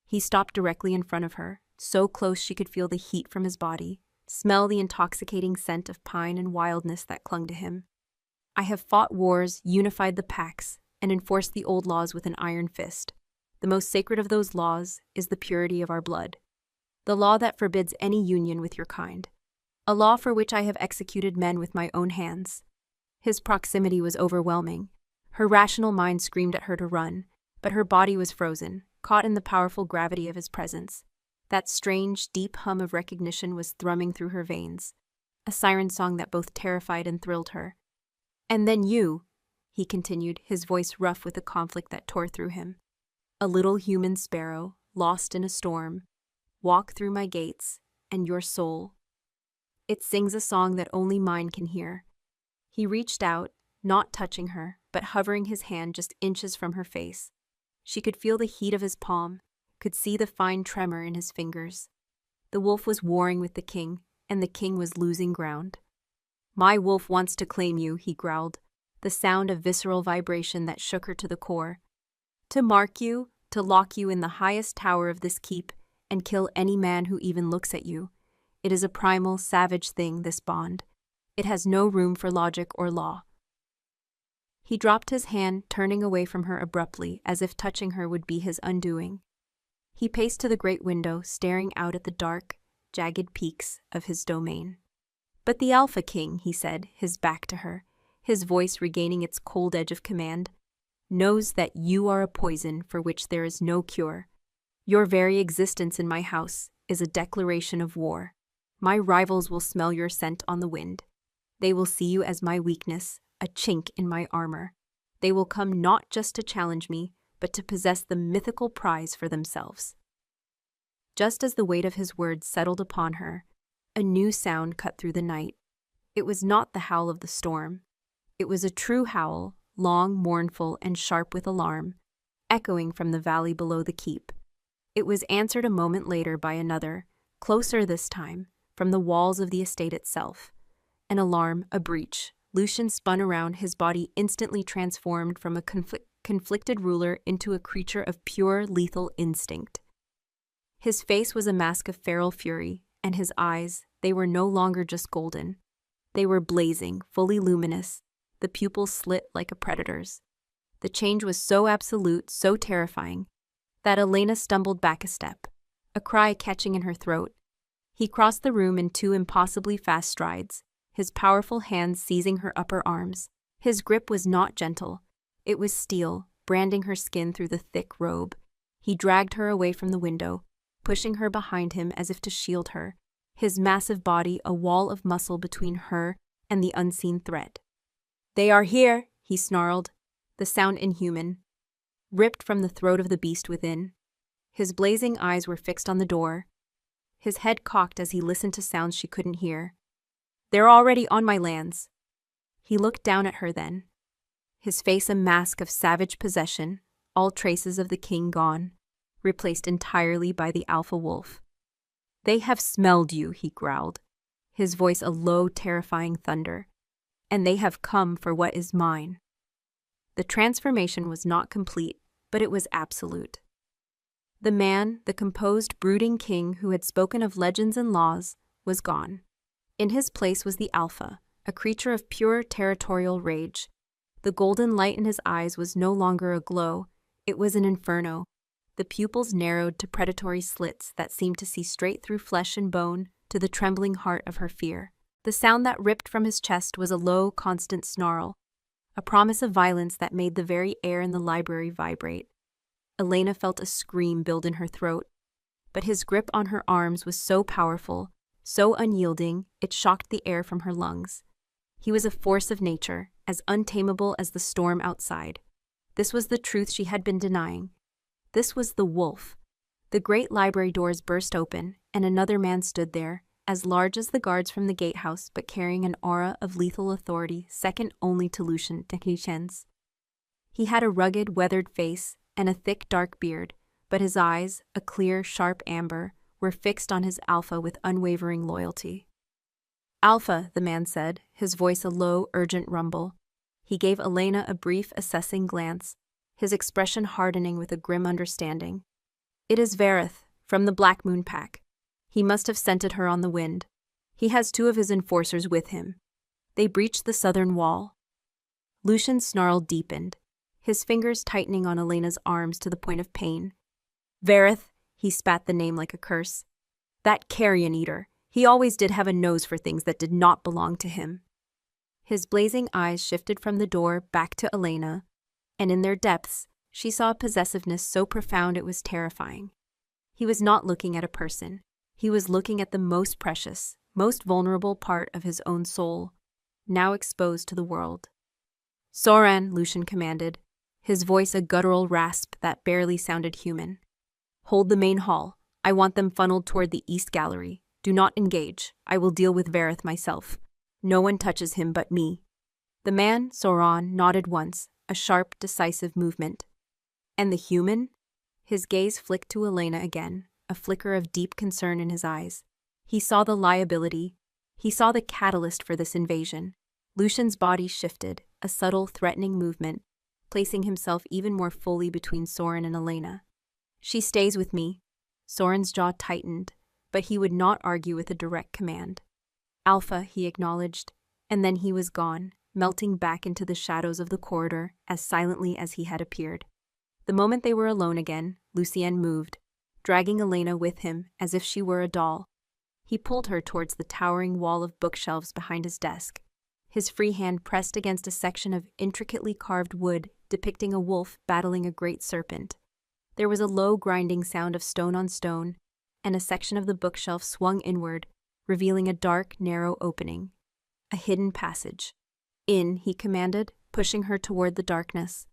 He stopped directly in front of her, so close she could feel the heat from his body, smell the intoxicating scent of pine and wildness that clung to him. "I have fought wars, unified the packs, and enforced the old laws with an iron fist. The most sacred of those laws is the purity of our blood. The law that forbids any union with your kind. A law for which I have executed men with my own hands." His proximity was overwhelming. Her rational mind screamed at her to run, but her body was frozen, caught in the powerful gravity of his presence. That strange, deep hum of recognition was thrumming through her veins, a siren song that both terrified and thrilled her. "And then you," he continued, his voice rough with the conflict that tore through him. "A little human sparrow, lost in a storm, walk through my gates, and your soul. It sings a song that only mine can hear." He reached out, not touching her, but hovering his hand just inches from her face. She could feel the heat of his palm, could see the fine tremor in his fingers. The wolf was warring with the king, and the king was losing ground. "My wolf wants to claim you," he growled, the sound of visceral vibration that shook her to the core. "To mark you, to lock you in the highest tower of this keep, and kill any man who even looks at you. It is a primal, savage thing, this bond. It has no room for logic or law." He dropped his hand, turning away from her abruptly, as if touching her would be his undoing. He paced to the great window, staring out at the dark, jagged peaks of his domain. "But the Alpha King," he said, his back to her, his voice regaining its cold edge of command, "knows that you are a poison for which there is no cure. Your very existence in my house is a declaration of war. My rivals will smell your scent on the wind. They will see you as my weakness, a chink in my armor. They will come not just to challenge me, but to possess the mythical prize for themselves." Just as the weight of his words settled upon her, a new sound cut through the night. It was not the howl of the storm. It was a true howl, long, mournful, and sharp with alarm, echoing from the valley below the keep. It was answered a moment later by another, closer this time, from the walls of the estate itself. An alarm, a breach. Lucian spun around, his body instantly transformed from a conflicted ruler into a creature of pure, lethal instinct. His face was a mask of feral fury, and his eyes, they were no longer just golden. They were blazing, fully luminous, the pupils slit like a predator's. The change was so absolute, so terrifying, that Elena stumbled back a step, a cry catching in her throat. He crossed the room in 2 impossibly fast strides, his powerful hands seizing her upper arms. His grip was not gentle. It was steel, branding her skin through the thick robe. He dragged her away from the window, pushing her behind him as if to shield her, his massive body a wall of muscle between her and the unseen threat. "They are here," he snarled, the sound inhuman, ripped from the throat of the beast within. His blazing eyes were fixed on the door, his head cocked as he listened to sounds she couldn't hear. "They're already on my lands." He looked down at her then, his face a mask of savage possession, all traces of the king gone, replaced entirely by the alpha wolf. "They have smelled you," he growled, his voice a low, terrifying thunder, "and they have come for what is mine." The transformation was not complete, but it was absolute. The man, the composed, brooding king who had spoken of legends and laws, was gone. In his place was the Alpha, a creature of pure territorial rage. The golden light in his eyes was no longer a glow, it was an inferno. The pupils narrowed to predatory slits that seemed to see straight through flesh and bone to the trembling heart of her fear. The sound that ripped from his chest was a low, constant snarl, a promise of violence that made the very air in the library vibrate. Elena felt a scream build in her throat, but his grip on her arms was so powerful, so unyielding, it shocked the air from her lungs. He was a force of nature, as untamable as the storm outside. This was the truth she had been denying. This was the wolf. The great library doors burst open, and another man stood there, as large as the guards from the gatehouse but carrying an aura of lethal authority second only to Lucien Dequichen's. He had a rugged, weathered face and a thick, dark beard, but his eyes, a clear, sharp amber, were fixed on his Alpha with unwavering loyalty. "Alpha," the man said, his voice a low, urgent rumble. He gave Elena a brief, assessing glance, his expression hardening with a grim understanding. "It is Werewolf, from the Black Moon Pack. He must have scented her on the wind. He has 2 of his enforcers with him. They breached the southern wall." Lucien's snarl deepened, his fingers tightening on Elena's arms to the point of pain. "Werewolf," he spat the name like a curse. "That carrion eater. He always did have a nose for things that did not belong to him." His blazing eyes shifted from the door back to Elena, and in their depths, she saw a possessiveness so profound it was terrifying. He was not looking at a person. He was looking at the most precious, most vulnerable part of his own soul, now exposed to the world. "Soran," Lucien commanded, his voice a guttural rasp that barely sounded human. "Hold the main hall. I want them funneled toward the east gallery. Do not engage. I will deal with Werewolf myself. No one touches him but me." The man, Soran, nodded once, a sharp, decisive movement. "And the human?" His gaze flicked to Elena again, a flicker of deep concern in his eyes. He saw the liability. He saw the catalyst for this invasion. Lucien's body shifted, a subtle, threatening movement, placing himself even more fully between Soran and Elena. "She stays with me." Soran's jaw tightened, but he would not argue with a direct command. "Alpha," he acknowledged, and then he was gone, melting back into the shadows of the corridor as silently as he had appeared. The moment they were alone again, Lucien moved, dragging Elena with him as if she were a doll. He pulled her towards the towering wall of bookshelves behind his desk, his free hand pressed against a section of intricately carved wood depicting a wolf battling a great serpent. There was a low grinding sound of stone on stone, and a section of the bookshelf swung inward, revealing a dark, narrow opening. A hidden passage. "In," he commanded, pushing her toward the darkness.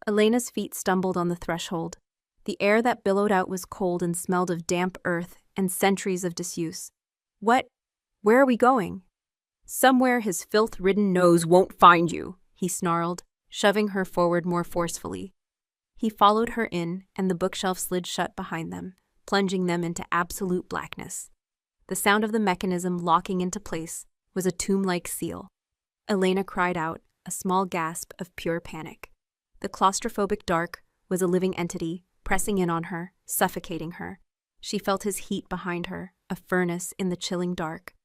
Elena's feet stumbled on the threshold. The air that billowed out was cold and smelled of damp earth and centuries of disuse. "What? Where are we going?" "Somewhere his filth-ridden nose won't find you," he snarled, shoving her forward more forcefully. He followed her in, and the bookshelf slid shut behind them, plunging them into absolute blackness. The sound of the mechanism locking into place was a tomb-like seal. Elena cried out, a small gasp of pure panic. The claustrophobic dark was a living entity, pressing in on her, suffocating her. She felt his heat behind her, a furnace in the chilling dark.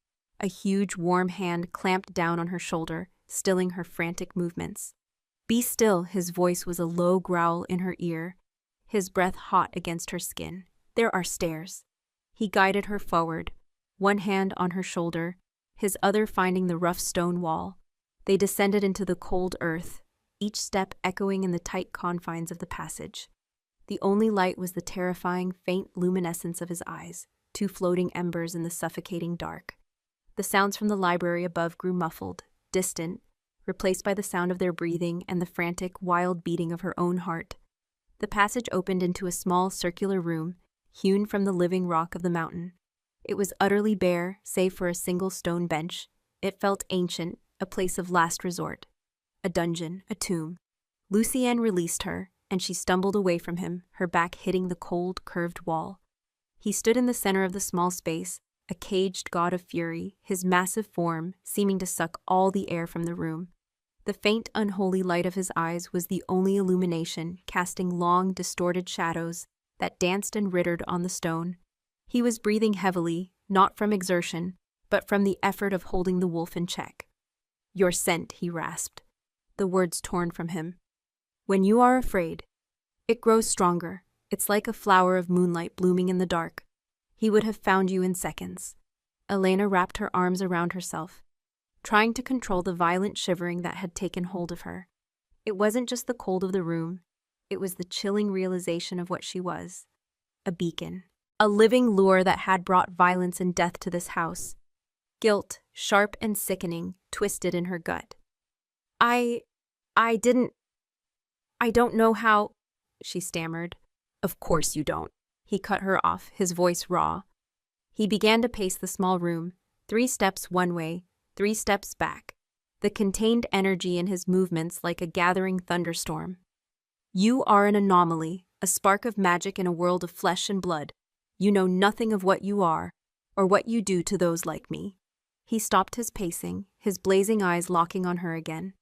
A huge, warm hand clamped down on her shoulder, stilling her frantic movements. "Be still," his voice was a low growl in her ear, his breath hot against her skin. "There are stairs." He guided her forward, one hand on her shoulder, his other finding the rough stone wall. They descended into the cold earth, each step echoing in the tight confines of the passage. The only light was the terrifying, faint luminescence of his eyes, two floating embers in the suffocating dark. The sounds from the library above grew muffled, distant, replaced by the sound of their breathing and the frantic, wild beating of her own heart. The passage opened into a small circular room, hewn from the living rock of the mountain. It was utterly bare, save for a single stone bench. It felt ancient, a place of last resort. A dungeon, a tomb. Lucienne released her, and she stumbled away from him, her back hitting the cold, curved wall. He stood in the center of the small space, a caged god of fury, his massive form seeming to suck all the air from the room. The faint, unholy light of his eyes was the only illumination, casting long, distorted shadows that danced and rittered on the stone. He was breathing heavily, not from exertion, but from the effort of holding the wolf in check. "Your scent," he rasped, the words torn from him. "When you are afraid, it grows stronger. It's like a flower of moonlight blooming in the dark. He would have found you in seconds." Elena wrapped her arms around herself, trying to control the violent shivering that had taken hold of her. It wasn't just the cold of the room, it was the chilling realization of what she was. A beacon. A living lure that had brought violence and death to this house. Guilt, sharp and sickening, twisted in her gut. I don't know how," she stammered. "Of course you don't." He cut her off, his voice raw. He began to pace the small room, 3 steps one way, 3 steps back, the contained energy in his movements like a gathering thunderstorm. "You are an anomaly, a spark of magic in a world of flesh and blood. You know nothing of what you are, or what you do to those like me." He stopped his pacing, his blazing eyes locking on her again.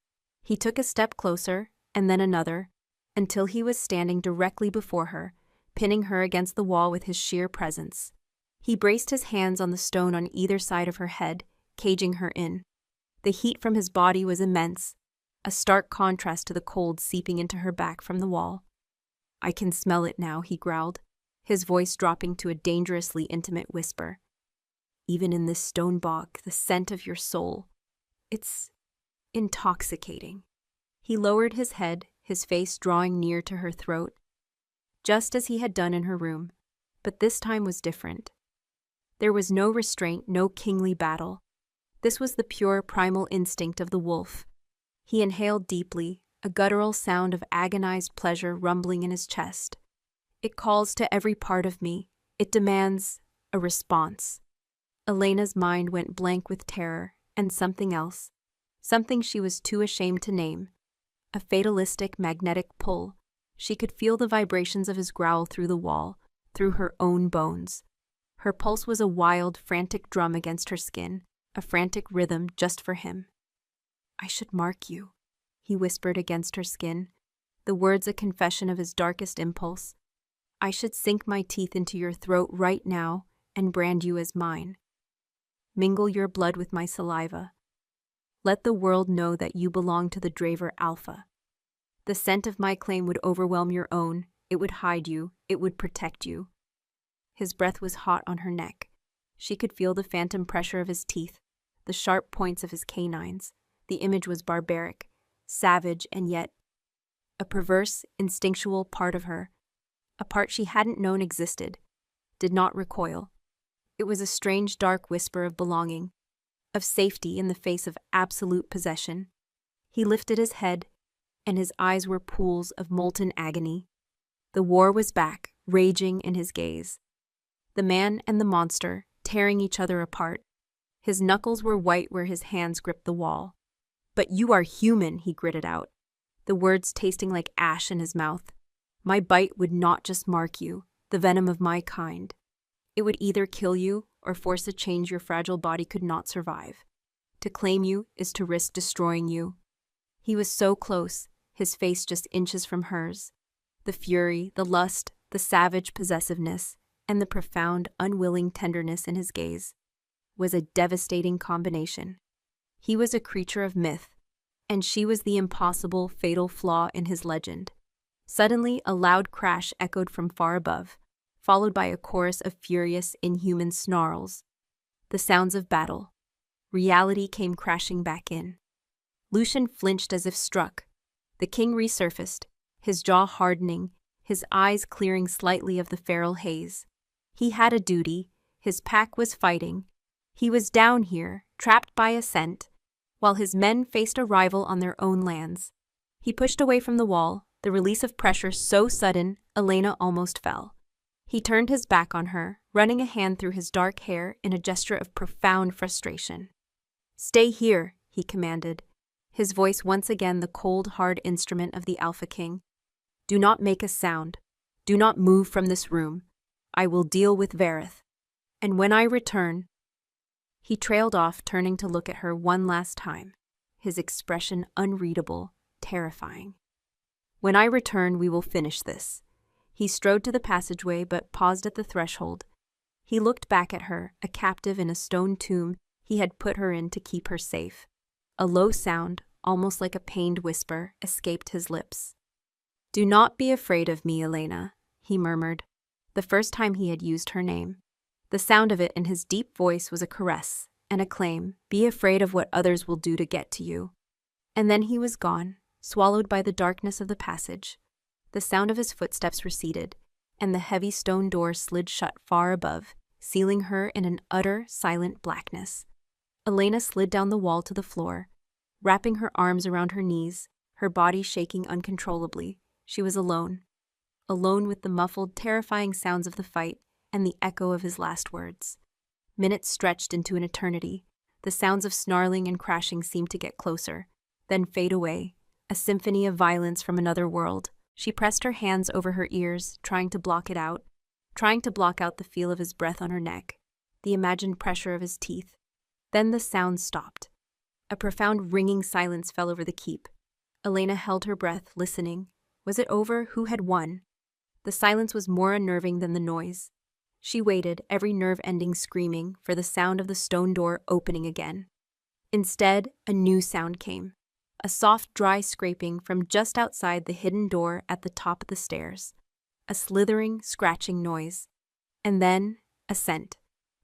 He took a step closer, and then another, until he was standing directly before her, pinning her against the wall with his sheer presence. He braced his hands on the stone on either side of her head, caging her in. The heat from his body was immense, a stark contrast to the cold seeping into her back from the wall. "I can smell it now," he growled, his voice dropping to a dangerously intimate whisper. "Even in this stone bog, the scent of your soul. It's intoxicating." He lowered his head, his face drawing near to her throat, just as he had done in her room, but this time was different. There was no restraint, no kingly battle. This was the pure, primal instinct of the wolf. He inhaled deeply, a guttural sound of agonized pleasure rumbling in his chest. "It calls to every part of me. It demands a response." Elena's mind went blank with terror, and something else, something she was too ashamed to name. A fatalistic, magnetic pull. She could feel the vibrations of his growl through the wall, through her own bones. Her pulse was a wild, frantic drum against her skin, a frantic rhythm just for him. "I should mark you," he whispered against her skin, the words a confession of his darkest impulse. "I should sink my teeth into your throat right now and brand you as mine. Mingle your blood with my saliva. Let the world know that you belong to the Draver Alpha. The scent of my claim would overwhelm your own. It would hide you. It would protect you." His breath was hot on her neck. She could feel the phantom pressure of his teeth, the sharp points of his canines. The image was barbaric, savage, and yet a perverse, instinctual part of her, a part she hadn't known existed, did not recoil. It was a strange, dark whisper of belonging, of safety in the face of absolute possession. He lifted his head, and his eyes were pools of molten agony. The war was back, raging in his gaze. The man and the monster, tearing each other apart. His knuckles were white where his hands gripped the wall. "But you are human," he gritted out, the words tasting like ash in his mouth. "My bite would not just mark you, the venom of my kind. It would either kill you or force a change your fragile body could not survive. To claim you is to risk destroying you." He was so close, his face just inches from hers. The fury, the lust, the savage possessiveness, and the profound, unwilling tenderness in his gaze was a devastating combination. He was a creature of myth, and she was the impossible, fatal flaw in his legend. Suddenly, a loud crash echoed from far above, followed by a chorus of furious, inhuman snarls. The sounds of battle. Reality came crashing back in. Lucian flinched as if struck. The king resurfaced, his jaw hardening, his eyes clearing slightly of the feral haze. He had a duty. His pack was fighting. He was down here, trapped by a scent, while his men faced a rival on their own lands. He pushed away from the wall, the release of pressure so sudden, Elena almost fell. He turned his back on her, running a hand through his dark hair in a gesture of profound frustration. "Stay here," he commanded, his voice once again the cold, hard instrument of the Alpha King. "Do not make a sound. Do not move from this room. I will deal with Werewolf. And when I return—" He trailed off, turning to look at her one last time, his expression unreadable, terrifying. "When I return, we will finish this." He strode to the passageway but paused at the threshold. He looked back at her, a captive in a stone tomb he had put her in to keep her safe. A low sound, almost like a pained whisper, escaped his lips. "Do not be afraid of me, Elena," he murmured, the first time he had used her name. The sound of it in his deep voice was a caress, an acclaim. "Be afraid of what others will do to get to you." And then he was gone, swallowed by the darkness of the passage. The sound of his footsteps receded, and the heavy stone door slid shut far above, sealing her in an utter, silent blackness. Elena slid down the wall to the floor, wrapping her arms around her knees, her body shaking uncontrollably. She was alone. Alone with the muffled, terrifying sounds of the fight and the echo of his last words. Minutes stretched into an eternity. The sounds of snarling and crashing seemed to get closer, then fade away, a symphony of violence from another world. She pressed her hands over her ears, trying to block it out, trying to block out the feel of his breath on her neck, the imagined pressure of his teeth. Then the sound stopped. A profound ringing silence fell over the keep. Elena held her breath, listening. Was it over? Who had won? The silence was more unnerving than the noise. She waited, every nerve ending screaming, for the sound of the stone door opening again. Instead, a new sound came. A soft, dry scraping from just outside the hidden door at the top of the stairs. A slithering, scratching noise. And then, a scent.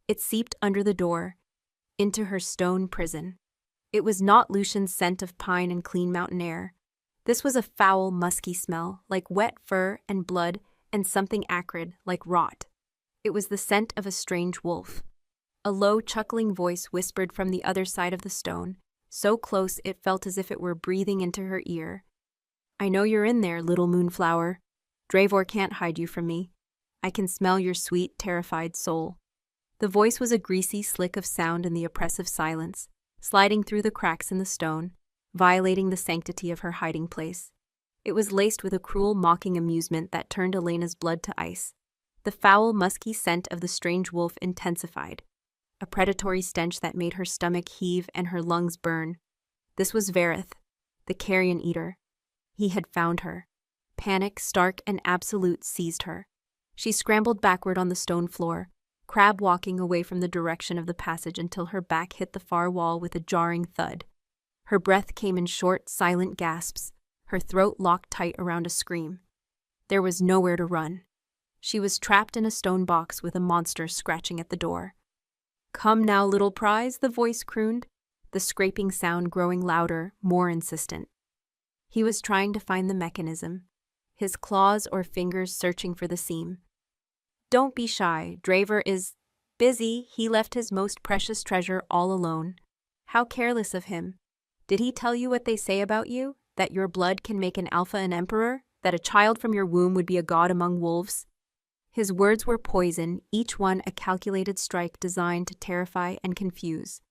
It seeped under the door, into her stone prison. It was not Lucian's scent of pine and clean mountain air. This was a foul, musky smell, like wet fur and blood and something acrid, like rot. It was the scent of a strange wolf. A low, chuckling voice whispered from the other side of the stone, so close it felt as if it were breathing into her ear. "I know you're in there, little moonflower. Dravor can't hide you from me. I can smell your sweet, terrified soul." The voice was a greasy slick of sound in the oppressive silence, sliding through the cracks in the stone, violating the sanctity of her hiding place. It was laced with a cruel, mocking amusement that turned Elena's blood to ice. The foul, musky scent of the strange wolf intensified, a predatory stench that made her stomach heave and her lungs burn. This was Werewolf, the carrion eater. He had found her. Panic, stark and absolute, seized her. She scrambled backward on the stone floor, crab walking away from the direction of the passage until her back hit the far wall with a jarring thud. Her breath came in short, silent gasps, her throat locked tight around a scream. There was nowhere to run. She was trapped in a stone box with a monster scratching at the door. "Come now, little prize," the voice crooned, the scraping sound growing louder, more insistent. He was trying to find the mechanism, his claws or fingers searching for the seam. "Don't be shy. Dravor is busy. He left his most precious treasure all alone. How careless of him. Did he tell you what they say about you? That your blood can make an alpha an emperor? That a child from your womb would be a god among wolves?" His words were poison, each one a calculated strike designed to terrify and confuse.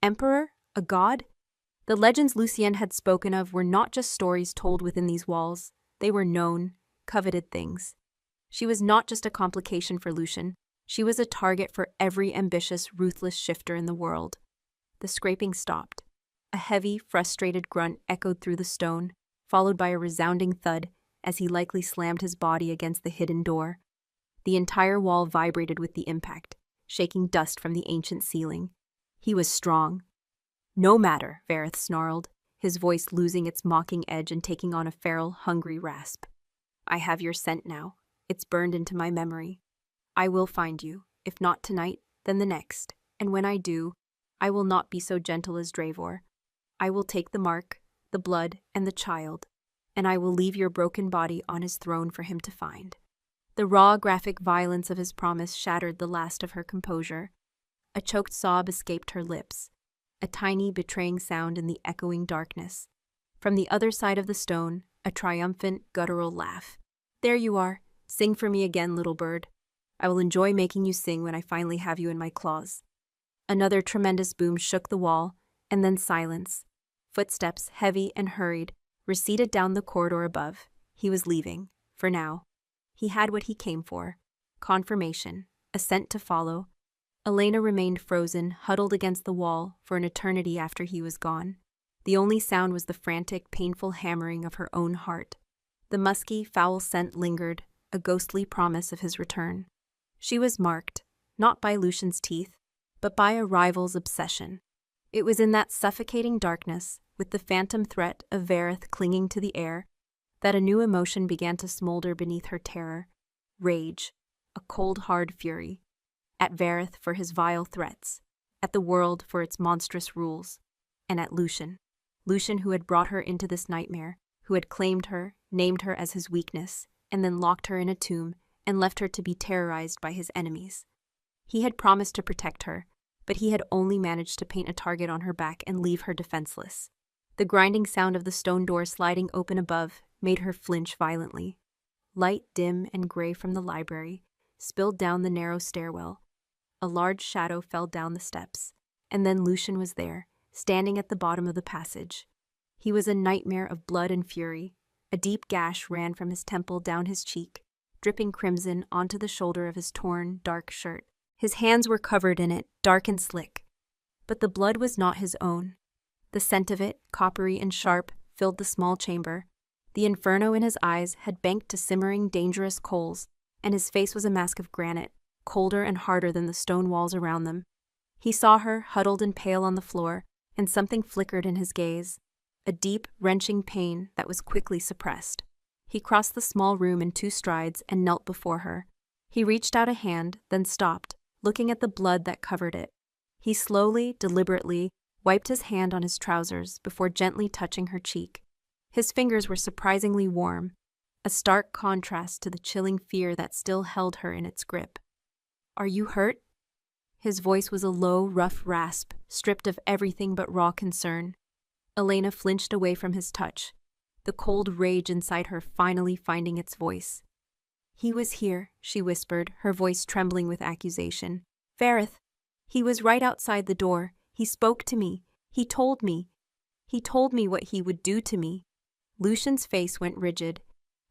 Emperor? A god? The legends Lucien had spoken of were not just stories told within these walls. They were known, coveted things. She was not just a complication for Lucian. She was a target for every ambitious, ruthless shifter in the world. The scraping stopped. A heavy, frustrated grunt echoed through the stone, followed by a resounding thud as he likely slammed his body against the hidden door. The entire wall vibrated with the impact, shaking dust from the ancient ceiling. He was strong. "No matter," Vareth snarled, his voice losing its mocking edge and taking on a feral, hungry rasp. "I have your scent now. It's burned into my memory. I will find you, if not tonight, then the next, and when I do, I will not be so gentle as Dravor. I will take the mark, the blood, and the child, and I will leave your broken body on his throne for him to find." The raw, graphic violence of his promise shattered the last of her composure. A choked sob escaped her lips, a tiny, betraying sound in the echoing darkness. From the other side of the stone, a triumphant, guttural laugh. "There you are. Sing for me again, little bird. I will enjoy making you sing when I finally have you in my claws." Another tremendous boom shook the wall, and then silence. Footsteps, heavy and hurried, receded down the corridor above. He was leaving, for now. He had what he came for. Confirmation, assent to follow. Elena remained frozen, huddled against the wall, for an eternity after he was gone. The only sound was the frantic, painful hammering of her own heart. The musky, foul scent lingered, a ghostly promise of his return. She was marked, not by Lucian's teeth, but by a rival's obsession. It was in that suffocating darkness, with the phantom threat of Vareth clinging to the air, that a new emotion began to smolder beneath her terror. Rage, a cold, hard fury. At Vareth for his vile threats, at the world for its monstrous rules, and at Lucian. Lucian who had brought her into this nightmare, who had claimed her, named her as his weakness, and then locked her in a tomb and left her to be terrorized by his enemies. He had promised to protect her, but he had only managed to paint a target on her back and leave her defenseless. The grinding sound of the stone door sliding open above made her flinch violently. Light, dim and gray from the library, spilled down the narrow stairwell. A large shadow fell down the steps, and then Lucian was there, standing at the bottom of the passage. He was a nightmare of blood and fury. A deep gash ran from his temple down his cheek, dripping crimson onto the shoulder of his torn, dark shirt. His hands were covered in it, dark and slick. But the blood was not his own. The scent of it, coppery and sharp, filled the small chamber. The inferno in his eyes had banked to simmering, dangerous coals, and his face was a mask of granite, colder and harder than the stone walls around them. He saw her, huddled and pale on the floor, and something flickered in his gaze, a deep, wrenching pain that was quickly suppressed. He crossed the small room in 2 strides and knelt before her. He reached out a hand, then stopped, looking at the blood that covered it. He slowly, deliberately, wiped his hand on his trousers before gently touching her cheek. His fingers were surprisingly warm, a stark contrast to the chilling fear that still held her in its grip. "Are you hurt?" His voice was a low, rough rasp, stripped of everything but raw concern. Elena flinched away from his touch, the cold rage inside her finally finding its voice. "He was here," she whispered, her voice trembling with accusation. "Vareth. He was right outside the door. He spoke to me. He told me what he would do to me." Lucian's face went rigid.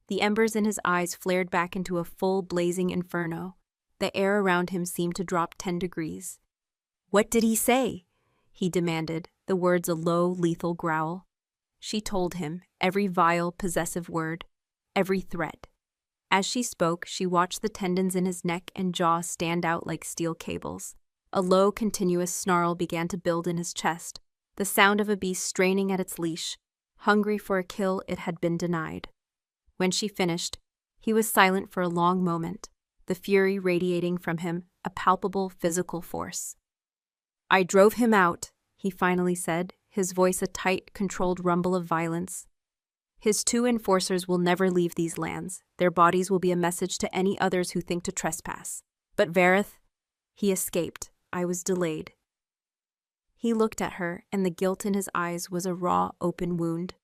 The embers in his eyes flared back into a full, blazing inferno. The air around him seemed to drop 10 degrees. "What did he say?" he demanded, the words a low, lethal growl. She told him, every vile, possessive word, every threat. As she spoke, she watched the tendons in his neck and jaw stand out like steel cables. A low, continuous snarl began to build in his chest, the sound of a beast straining at its leash, hungry for a kill it had been denied. When she finished, he was silent for a long moment, the fury radiating from him, a palpable physical force. "I drove him out," he finally said, his voice a tight, controlled rumble of violence. "His 2 enforcers will never leave these lands. Their bodies will be a message to any others who think to trespass. But Vareth, he escaped. I was delayed." He looked at her, and the guilt in his eyes was a raw, open wound.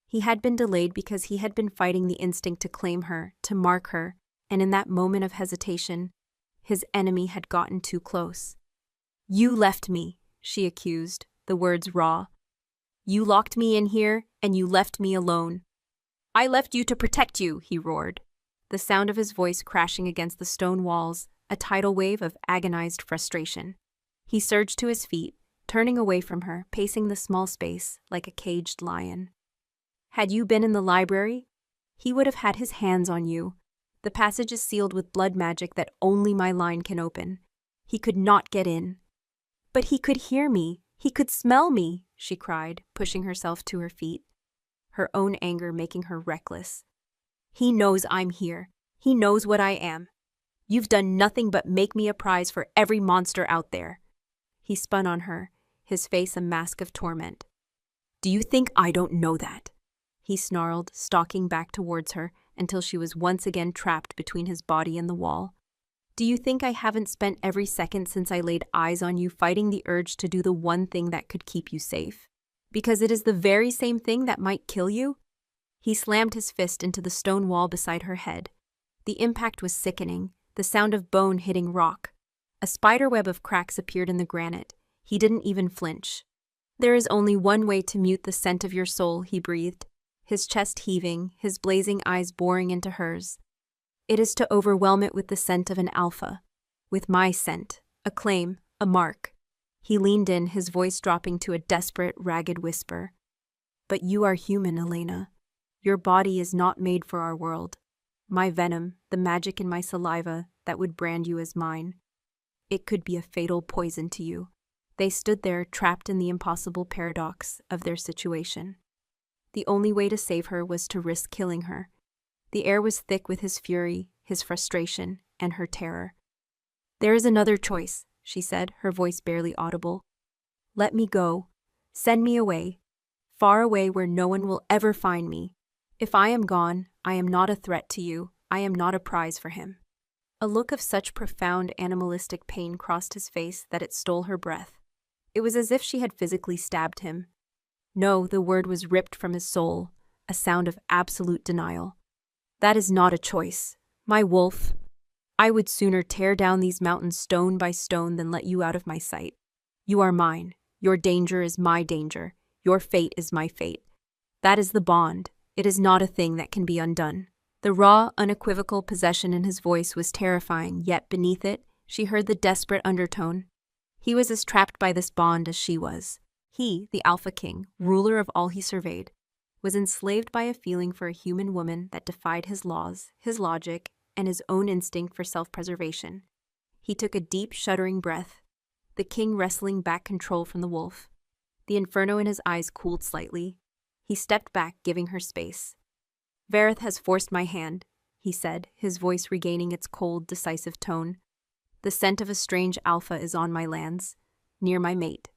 He had been delayed because he had been fighting the instinct to claim her, to mark her, and in that moment of hesitation, his enemy had gotten too close. "You left me," she accused, the words raw. "You locked me in here, and you left me alone." "I left you to protect you," he roared, the sound of his voice crashing against the stone walls, a tidal wave of agonized frustration. He surged to his feet, turning away from her, pacing the small space like a caged lion. "Had you been in the library, he would have had his hands on you. The passage is sealed with blood magic that only my line can open. He could not get in. But he could hear me. He could smell me, she cried, pushing herself to her feet, her own anger making her reckless. He knows I'm here. He knows what I am. You've done nothing but make me a prize for every monster out there. He spun on her, his face a mask of torment. Do you think I don't know that? He snarled, stalking back towards her until she was once again trapped between his body and the wall. Do you think I haven't spent every second since I laid eyes on you fighting the urge to do the one thing that could keep you safe? Because it is the very same thing that might kill you? He slammed his fist into the stone wall beside her head. The impact was sickening, the sound of bone hitting rock. A spiderweb of cracks appeared in the granite. He didn't even flinch. There is only one way to mute the scent of your soul, he breathed, his chest heaving, his blazing eyes boring into hers. It is to overwhelm it with the scent of an alpha, with my scent, a claim, a mark. He leaned in, his voice dropping to a desperate, ragged whisper. But you are human, Elena. Your body is not made for our world. My venom, the magic in my saliva that would brand you as mine. It could be a fatal poison to you. They stood there, trapped in the impossible paradox of their situation. The only way to save her was to risk killing her. The air was thick with his fury, his frustration, and her terror. There is another choice, she said, her voice barely audible. Let me go. Send me away. Far away where no one will ever find me. If I am gone, I am not a threat to you. I am not a prize for him. A look of such profound animalistic pain crossed his face that it stole her breath. It was as if she had physically stabbed him. No, the word was ripped from his soul, a sound of absolute denial. That is not a choice. My wolf. I would sooner tear down these mountains stone by stone than let you out of my sight. You are mine. Your danger is my danger. Your fate is my fate. That is the bond. It is not a thing that can be undone. The raw, unequivocal possession in his voice was terrifying, yet beneath it, she heard the desperate undertone. He was as trapped by this bond as she was. He, the Alpha King, ruler of all he surveyed, was enslaved by a feeling for a human woman that defied his laws, his logic, and his own instinct for self-preservation. He took a deep, shuddering breath, the king wrestling back control from the wolf. The inferno in his eyes cooled slightly. He stepped back, giving her space. Vareth has forced my hand, he said, his voice regaining its cold, decisive tone. The scent of a strange alpha is on my lands, near my mate.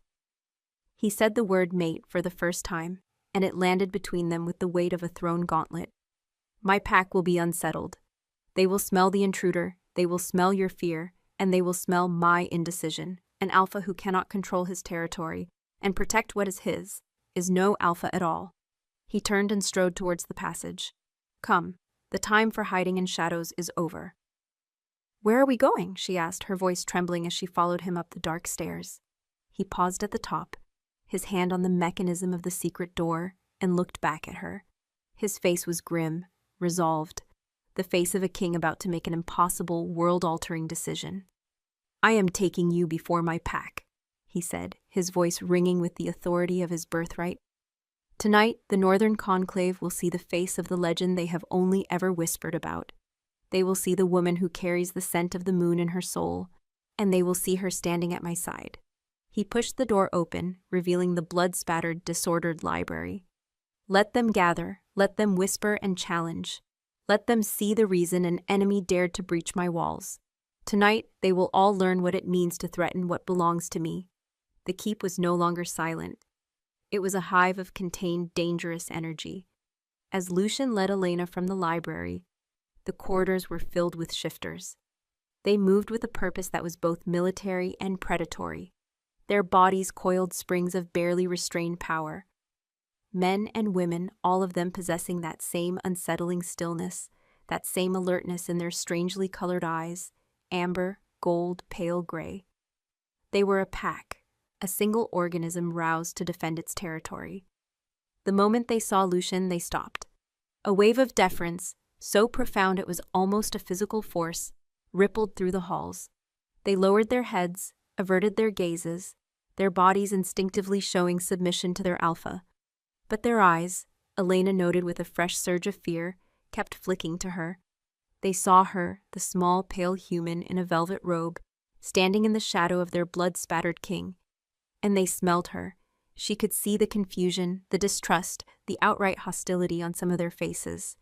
He said the word mate for the first time, and it landed between them with the weight of a thrown gauntlet. My pack will be unsettled. They will smell the intruder, they will smell your fear, and they will smell my indecision. An alpha who cannot control his territory and protect what is his is no alpha at all. He turned and strode towards the passage. Come, the time for hiding in shadows is over. Where are we going? She asked, her voice trembling as she followed him up the dark stairs. He paused at the top, his hand on the mechanism of the secret door, and looked back at her. His face was grim, resolved, the face of a king about to make an impossible, world-altering decision. I am taking you before my pack, he said, his voice ringing with the authority of his birthright. Tonight, the Northern Conclave will see the face of the legend they have only ever whispered about. They will see the woman who carries the scent of the moon in her soul, and they will see her standing at my side. He pushed the door open, revealing the blood-spattered, disordered library. Let them gather, let them whisper and challenge. Let them see the reason an enemy dared to breach my walls. Tonight, they will all learn what it means to threaten what belongs to me. The keep was no longer silent. It was a hive of contained, dangerous energy. As Lucian led Elena from the library, the corridors were filled with shifters. They moved with a purpose that was both military and predatory. Their bodies coiled springs of barely restrained power. Men and women, all of them possessing that same unsettling stillness, that same alertness in their strangely colored eyes, amber, gold, pale gray. They were a pack, a single organism roused to defend its territory. The moment they saw Lucian, they stopped. A wave of deference, so profound it was almost a physical force, rippled through the halls. They lowered their heads, averted their gazes, their bodies instinctively showing submission to their alpha. But their eyes, Elena noted with a fresh surge of fear, kept flicking to her. They saw her, the small, pale human in a velvet robe, standing in the shadow of their blood-spattered king. And they smelled her. She could see the confusion, the distrust, the outright hostility on some of their faces.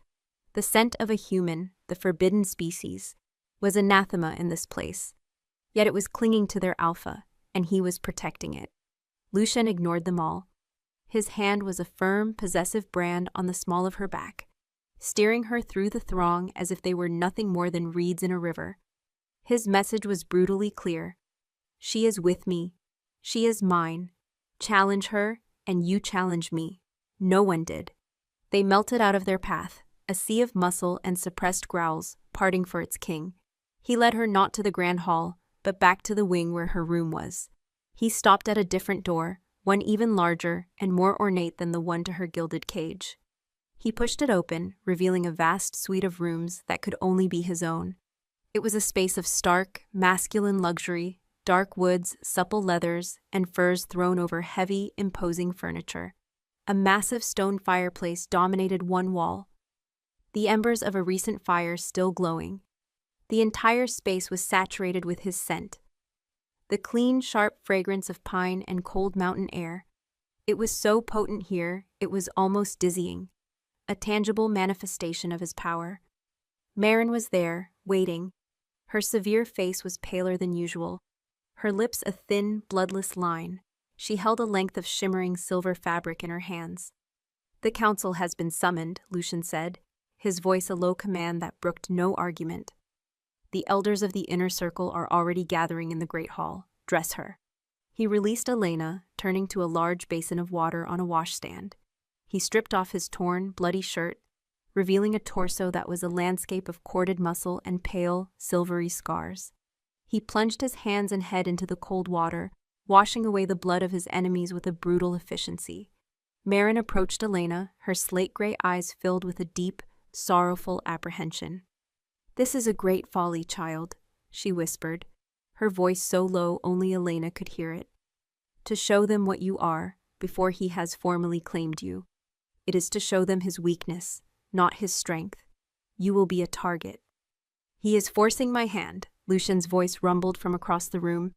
The scent of a human, the forbidden species, was anathema in this place. Yet it was clinging to their alpha, and he was protecting it. Lucian ignored them all. His hand was a firm, possessive brand on the small of her back, steering her through the throng as if they were nothing more than reeds in a river. His message was brutally clear. She is with me. She is mine. Challenge her, and you challenge me. No one did. They melted out of their path, a sea of muscle and suppressed growls, parting for its king. He led her not to the grand hall, but back to the wing where her room was. He stopped at a different door, one even larger and more ornate than the one to her gilded cage. He pushed it open, revealing a vast suite of rooms that could only be his own. It was a space of stark, masculine luxury, dark woods, supple leathers, and furs thrown over heavy, imposing furniture. A massive stone fireplace dominated one wall, the embers of a recent fire still glowing. The entire space was saturated with his scent. The clean, sharp fragrance of pine and cold mountain air. It was so potent here, it was almost dizzying, a tangible manifestation of his power. Maren was there, waiting. Her severe face was paler than usual, her lips a thin, bloodless line. She held a length of shimmering silver fabric in her hands. "The council has been summoned," Lucian said, his voice a low command that brooked no argument. "The elders of the inner circle are already gathering in the great hall. Dress her." He released Elena, turning to a large basin of water on a washstand. He stripped off his torn, bloody shirt, revealing a torso that was a landscape of corded muscle and pale, silvery scars. He plunged his hands and head into the cold water, washing away the blood of his enemies with a brutal efficiency. Maren approached Elena, her slate-gray eyes filled with a deep, sorrowful apprehension. "This is a great folly, child," she whispered, her voice so low only Elena could hear it. "To show them what you are, before he has formally claimed you. It is to show them his weakness, not his strength. You will be a target." "He is forcing my hand," Lucian's voice rumbled from across the room.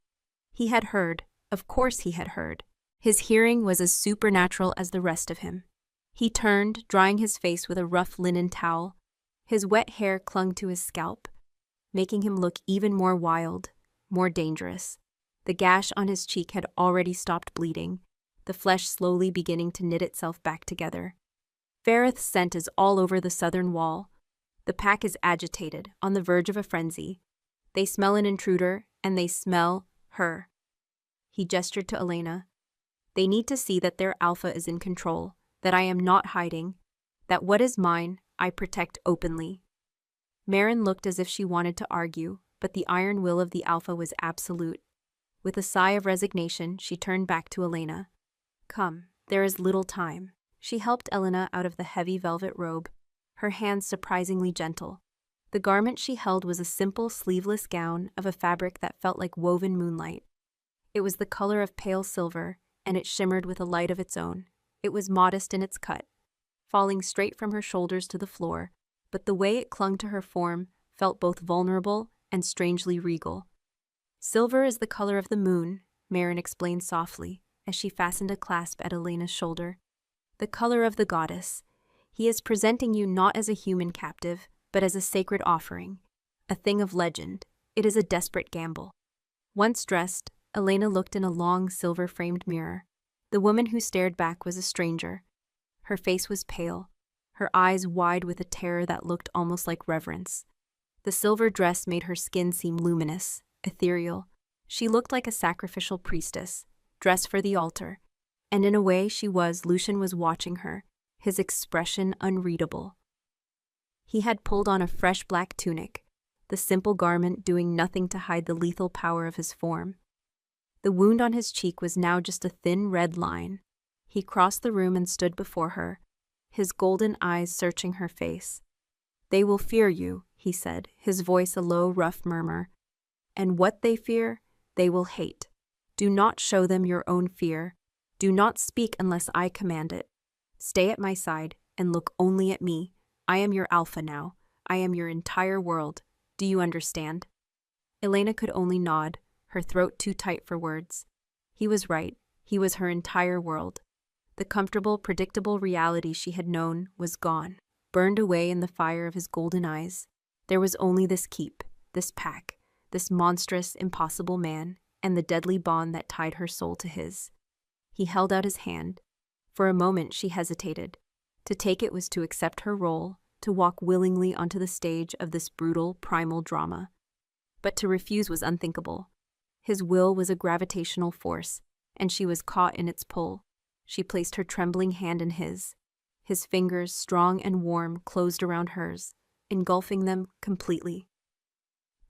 He had heard. Of course he had heard. His hearing was as supernatural as the rest of him. He turned, drying his face with a rough linen towel. His wet hair clung to his scalp, making him look even more wild, more dangerous. The gash on his cheek had already stopped bleeding, the flesh slowly beginning to knit itself back together. Ferreth's scent is all over the southern wall. The pack is agitated, on the verge of a frenzy. They smell an intruder, and they smell her. He gestured to Elena. "They need to see that their alpha is in control, that I am not hiding, that what is mine, I protect openly." Maren looked as if she wanted to argue, but the iron will of the alpha was absolute. With a sigh of resignation, she turned back to Elena. "Come, there is little time." She helped Elena out of the heavy velvet robe, her hands surprisingly gentle. The garment she held was a simple, sleeveless gown of a fabric that felt like woven moonlight. It was the color of pale silver, and it shimmered with a light of its own. It was modest in its cut, falling straight from her shoulders to the floor, but the way it clung to her form felt both vulnerable and strangely regal. "Silver is the color of the moon," Maren explained softly, as she fastened a clasp at Elena's shoulder. "The color of the goddess. He is presenting you not as a human captive, but as a sacred offering, a thing of legend. It is a desperate gamble." Once dressed, Elena looked in a long, silver-framed mirror. The woman who stared back was a stranger. Her face was pale, her eyes wide with a terror that looked almost like reverence. The silver dress made her skin seem luminous, ethereal. She looked like a sacrificial priestess, dressed for the altar. And in a way Lucian was watching her, his expression unreadable. He had pulled on a fresh black tunic, the simple garment doing nothing to hide the lethal power of his form. The wound on his cheek was now just a thin red line. He crossed the room and stood before her, his golden eyes searching her face. "They will fear you," he said, his voice a low, rough murmur. "And what they fear, they will hate. Do not show them your own fear. Do not speak unless I command it. Stay at my side and look only at me. I am your alpha now. I am your entire world. Do you understand? Elena could only nod, her throat too tight for words. He was right. He was her entire world. The comfortable, predictable reality she had known was gone, burned away in the fire of his golden eyes. There was only this keep, this pack, this monstrous, impossible man, and the deadly bond that tied her soul to his. He held out his hand. For a moment she hesitated. To take it was to accept her role, to walk willingly onto the stage of this brutal, primal drama. But to refuse was unthinkable. His will was a gravitational force, and she was caught in its pull. She placed her trembling hand in his. His fingers, strong and warm, closed around hers, engulfing them completely.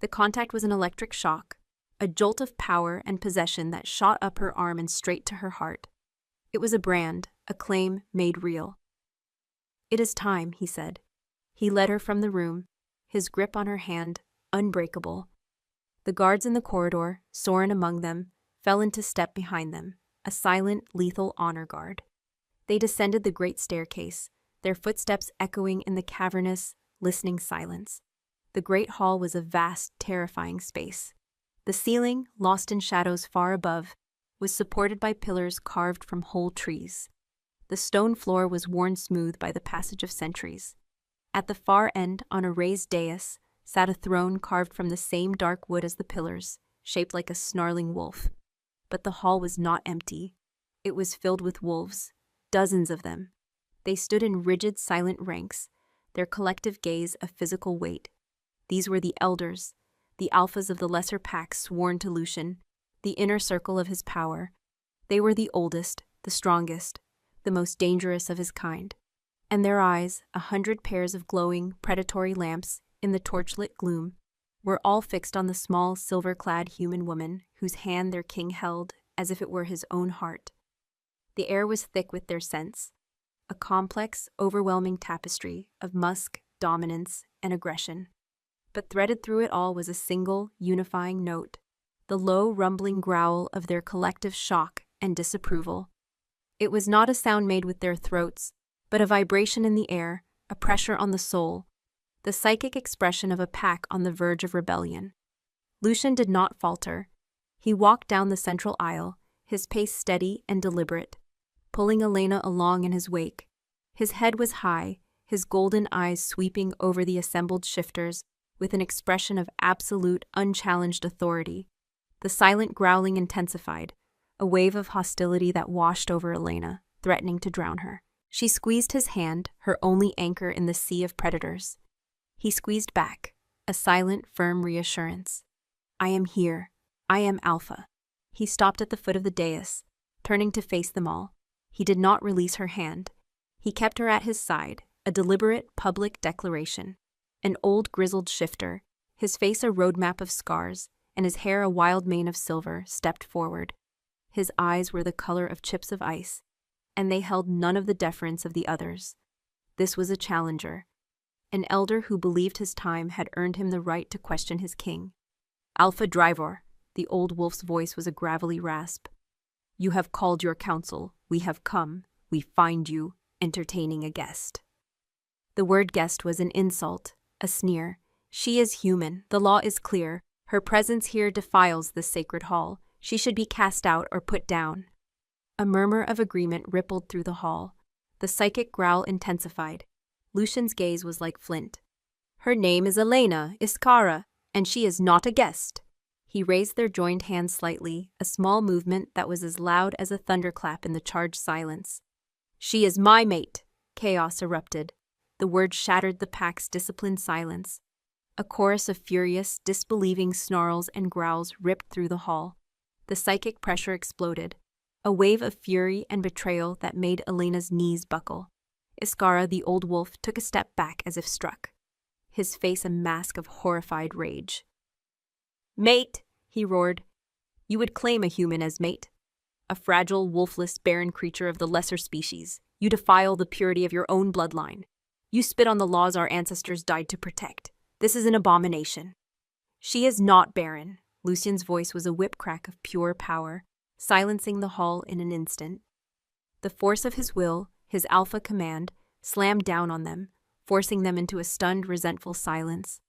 The contact was an electric shock, a jolt of power and possession that shot up her arm and straight to her heart. It was a brand, a claim made real. "It is time," he said. He led her from the room, his grip on her hand unbreakable. The guards in the corridor, Soren among them, fell into step behind them, a silent, lethal honor guard. They descended the great staircase, their footsteps echoing in the cavernous, listening silence. The great hall was a vast, terrifying space. The ceiling, lost in shadows far above, was supported by pillars carved from whole trees. The stone floor was worn smooth by the passage of centuries. At the far end, on a raised dais, sat a throne carved from the same dark wood as the pillars, shaped like a snarling wolf. But the hall was not empty. It was filled with wolves, dozens of them. They stood in rigid, silent ranks, their collective gaze a physical weight. These were the elders, the alphas of the lesser packs sworn to Lucian, the inner circle of his power. They were the oldest, the strongest, the most dangerous of his kind. And their eyes, 100 pairs of glowing, predatory lamps in the torchlit gloom, were all fixed on the small, silver-clad human woman whose hand their king held as if it were his own heart. The air was thick with their scents, a complex, overwhelming tapestry of musk, dominance, and aggression. But threaded through it all was a single, unifying note, the low, rumbling growl of their collective shock and disapproval. It was not a sound made with their throats, but a vibration in the air, a pressure on the soul, the psychic expression of a pack on the verge of rebellion. Lucian did not falter. He walked down the central aisle, his pace steady and deliberate, pulling Elena along in his wake. His head was high, his golden eyes sweeping over the assembled shifters with an expression of absolute, unchallenged authority. The silent growling intensified, a wave of hostility that washed over Elena, threatening to drown her. She squeezed his hand, her only anchor in the sea of predators. He squeezed back, a silent, firm reassurance. "I am here. I am Alpha." He stopped at the foot of the dais, turning to face them all. He did not release her hand. He kept her at his side, a deliberate, public declaration. An old, grizzled shifter, his face a roadmap of scars, and his hair a wild mane of silver, stepped forward. His eyes were the color of chips of ice, and they held none of the deference of the others. This was a challenger, an elder who believed his time had earned him the right to question his king. "Alpha Drivor," the old wolf's voice was a gravelly rasp. "You have called your council. We have come. We find you entertaining a guest." The word guest was an insult, a sneer. She is human. The law is clear. Her presence here defiles this sacred hall. She should be cast out or put down. A murmur of agreement rippled through the hall. The psychic growl intensified. Lucian's gaze was like flint. "Her name is Elena Iskara, and she is not a guest." He raised their joined hands slightly, a small movement that was as loud as a thunderclap in the charged silence. "She is my mate," chaos erupted. The word shattered the pack's disciplined silence. A chorus of furious, disbelieving snarls and growls ripped through the hall. The psychic pressure exploded, a wave of fury and betrayal that made Elena's knees buckle. Iskara, the old wolf, took a step back as if struck, his face a mask of horrified rage. "Mate," he roared. "You would claim a human as mate? A fragile, wolfless, barren creature of the lesser species. You defile the purity of your own bloodline. You spit on the laws our ancestors died to protect. This is an abomination." "She is not barren." Lucian's voice was a whip-crack of pure power, silencing the hall in an instant. The force of his will, his alpha command, slammed down on them, forcing them into a stunned, resentful silence.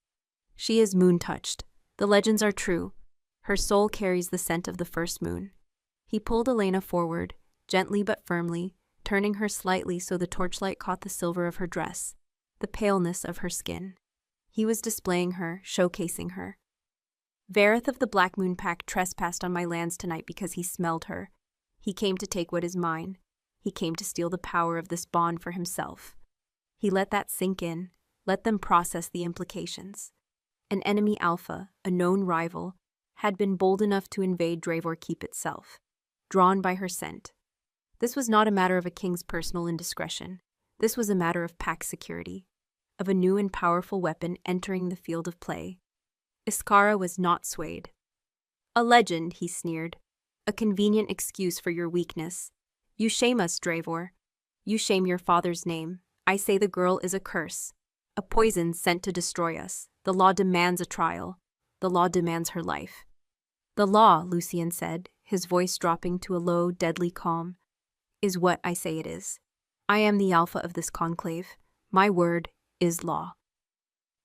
She is moon-touched. The legends are true. Her soul carries the scent of the first moon. He pulled Elena forward, gently but firmly, turning her slightly so the torchlight caught the silver of her dress, the paleness of her skin. He was displaying her, showcasing her. Vareth of the Black Moon Pack trespassed on my lands tonight because he smelled her. He came to take what is mine. He came to steal the power of this bond for himself. He let that sink in, let them process the implications. An enemy alpha, a known rival, had been bold enough to invade Dravor Keep itself, drawn by her scent. This was not a matter of a king's personal indiscretion. This was a matter of pack security, of a new and powerful weapon entering the field of play. Iskara was not swayed. "A legend," he sneered. "A convenient excuse for your weakness. You shame us, Dravor. You shame your father's name. I say the girl is a curse, a poison sent to destroy us. The law demands a trial. The law demands her life." "The law," Lucian said, his voice dropping to a low, deadly calm, "is what I say it is. I am the alpha of this conclave. My word is law."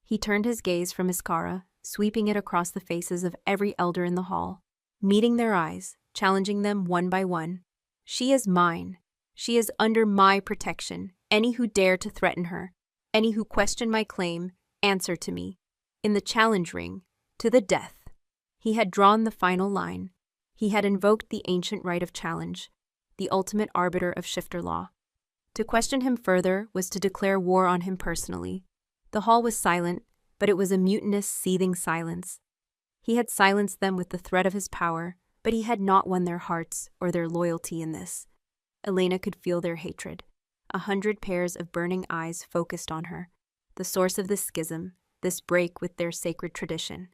He turned his gaze from Iskara, sweeping it across the faces of every elder in the hall, meeting their eyes, challenging them one by one. "She is mine. She is under my protection. Any who dare to threaten her, any who question my claim, answer to me. In the challenge ring, to the death." He had drawn the final line. He had invoked the ancient right of challenge, the ultimate arbiter of shifter law. To question him further was to declare war on him personally. The hall was silent, but it was a mutinous, seething silence. He had silenced them with the threat of his power, but he had not won their hearts or their loyalty in this. Elena could feel their hatred. 100 pairs of burning eyes focused on her, the source of this schism, this break with their sacred tradition.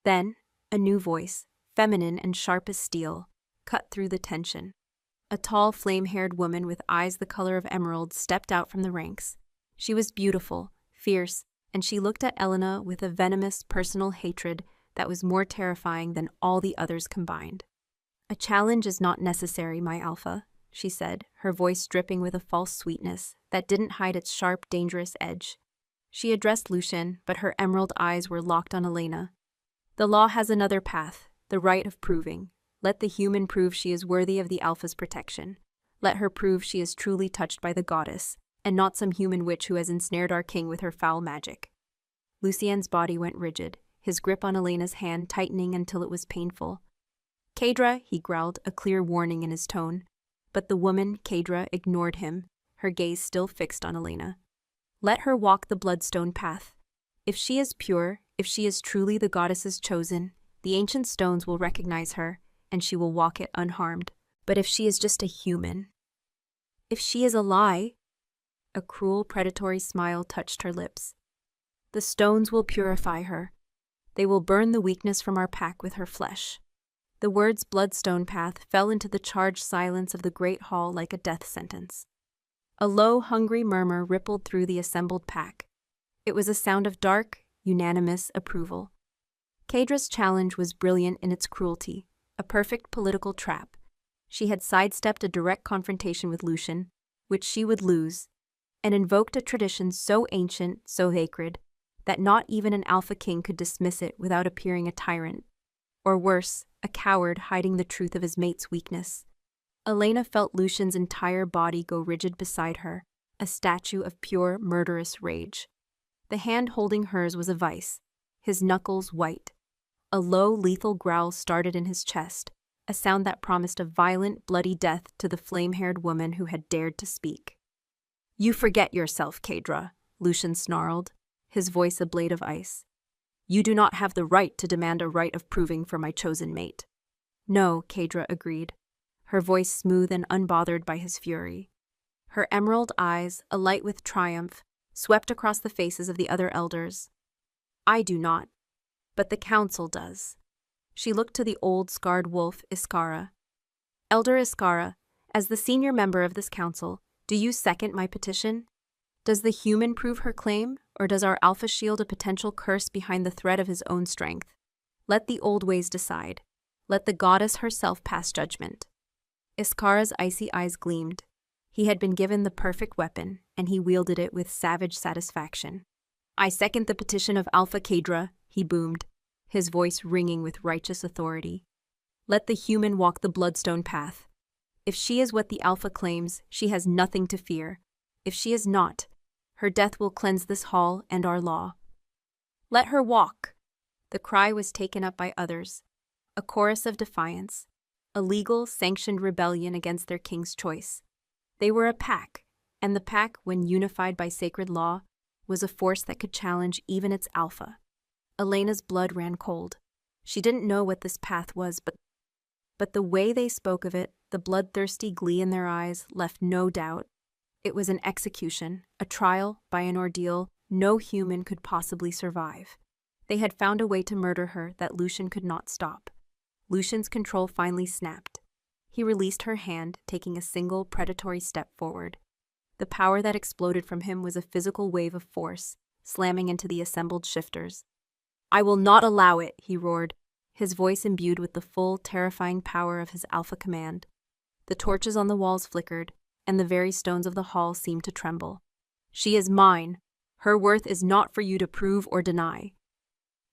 Then, a new voice, feminine and sharp as steel, cut through the tension. A tall, flame-haired woman with eyes the color of emerald stepped out from the ranks. She was beautiful, fierce, and she looked at Elena with a venomous, personal hatred that was more terrifying than all the others combined. "A challenge is not necessary, my alpha," she said, her voice dripping with a false sweetness that didn't hide its sharp, dangerous edge. She addressed Lucian, but her emerald eyes were locked on Elena. "The law has another path, the right of proving. Let the human prove she is worthy of the alpha's protection. Let her prove she is truly touched by the goddess, and not some human witch who has ensnared our king with her foul magic." Lucian's body went rigid, his grip on Elena's hand tightening until it was painful. "Kaedra," he growled, a clear warning in his tone. But the woman, Kaedra, ignored him, her gaze still fixed on Elena. "Let her walk the bloodstone path. If she is pure, if she is truly the goddess's chosen, the ancient stones will recognize her, and she will walk it unharmed. But if she is just a human, if she is a lie," a cruel, predatory smile touched her lips, "the stones will purify her. They will burn the weakness from our pack with her flesh." The words bloodstone path fell into the charged silence of the great hall like a death sentence. A low, hungry murmur rippled through the assembled pack. It was a sound of dark, unanimous approval. Kaedra's challenge was brilliant in its cruelty, a perfect political trap. She had sidestepped a direct confrontation with Lucian, which she would lose, and invoked a tradition so ancient, so sacred, that not even an alpha king could dismiss it without appearing a tyrant, or worse, a coward hiding the truth of his mate's weakness. Elena felt Lucian's entire body go rigid beside her, a statue of pure, murderous rage. The hand holding hers was a vice, his knuckles white. A low, lethal growl started in his chest, a sound that promised a violent, bloody death to the flame-haired woman who had dared to speak. "You forget yourself, Kaedra," Lucian snarled, his voice a blade of ice. "You do not have the right to demand a right of proving for my chosen mate." "No," Kaedra agreed, her voice smooth and unbothered by his fury. Her emerald eyes, alight with triumph, swept across the faces of the other elders. "I do not, but the council does." She looked to the old, scarred wolf, Iskara. "Elder Iskara, as the senior member of this council, do you second my petition? Does the human prove her claim, or does our alpha shield a potential curse behind the threat of his own strength? Let the old ways decide. Let the goddess herself pass judgment." Iskara's icy eyes gleamed. He had been given the perfect weapon, and he wielded it with savage satisfaction. "I second the petition of Alpha Kedra," he boomed, his voice ringing with righteous authority. "Let the human walk the bloodstone path. If she is what the Alpha claims, she has nothing to fear. If she is not, her death will cleanse this hall and our law." "Let her walk!" The cry was taken up by others, a chorus of defiance, a legal, sanctioned rebellion against their king's choice. They were a pack, and the pack, when unified by sacred law, was a force that could challenge even its Alpha. Elena's blood ran cold. She didn't know what this path was, but the way they spoke of it, the bloodthirsty glee in their eyes, left no doubt. It was an execution, a trial by an ordeal no human could possibly survive. They had found a way to murder her that Lucian could not stop. Lucian's control finally snapped. He released her hand, taking a single predatory step forward. The power that exploded from him was a physical wave of force, slamming into the assembled shifters. "I will not allow it," he roared, his voice imbued with the full, terrifying power of his Alpha command. The torches on the walls flickered, and the very stones of the hall seemed to tremble. "She is mine. Her worth is not for you to prove or deny."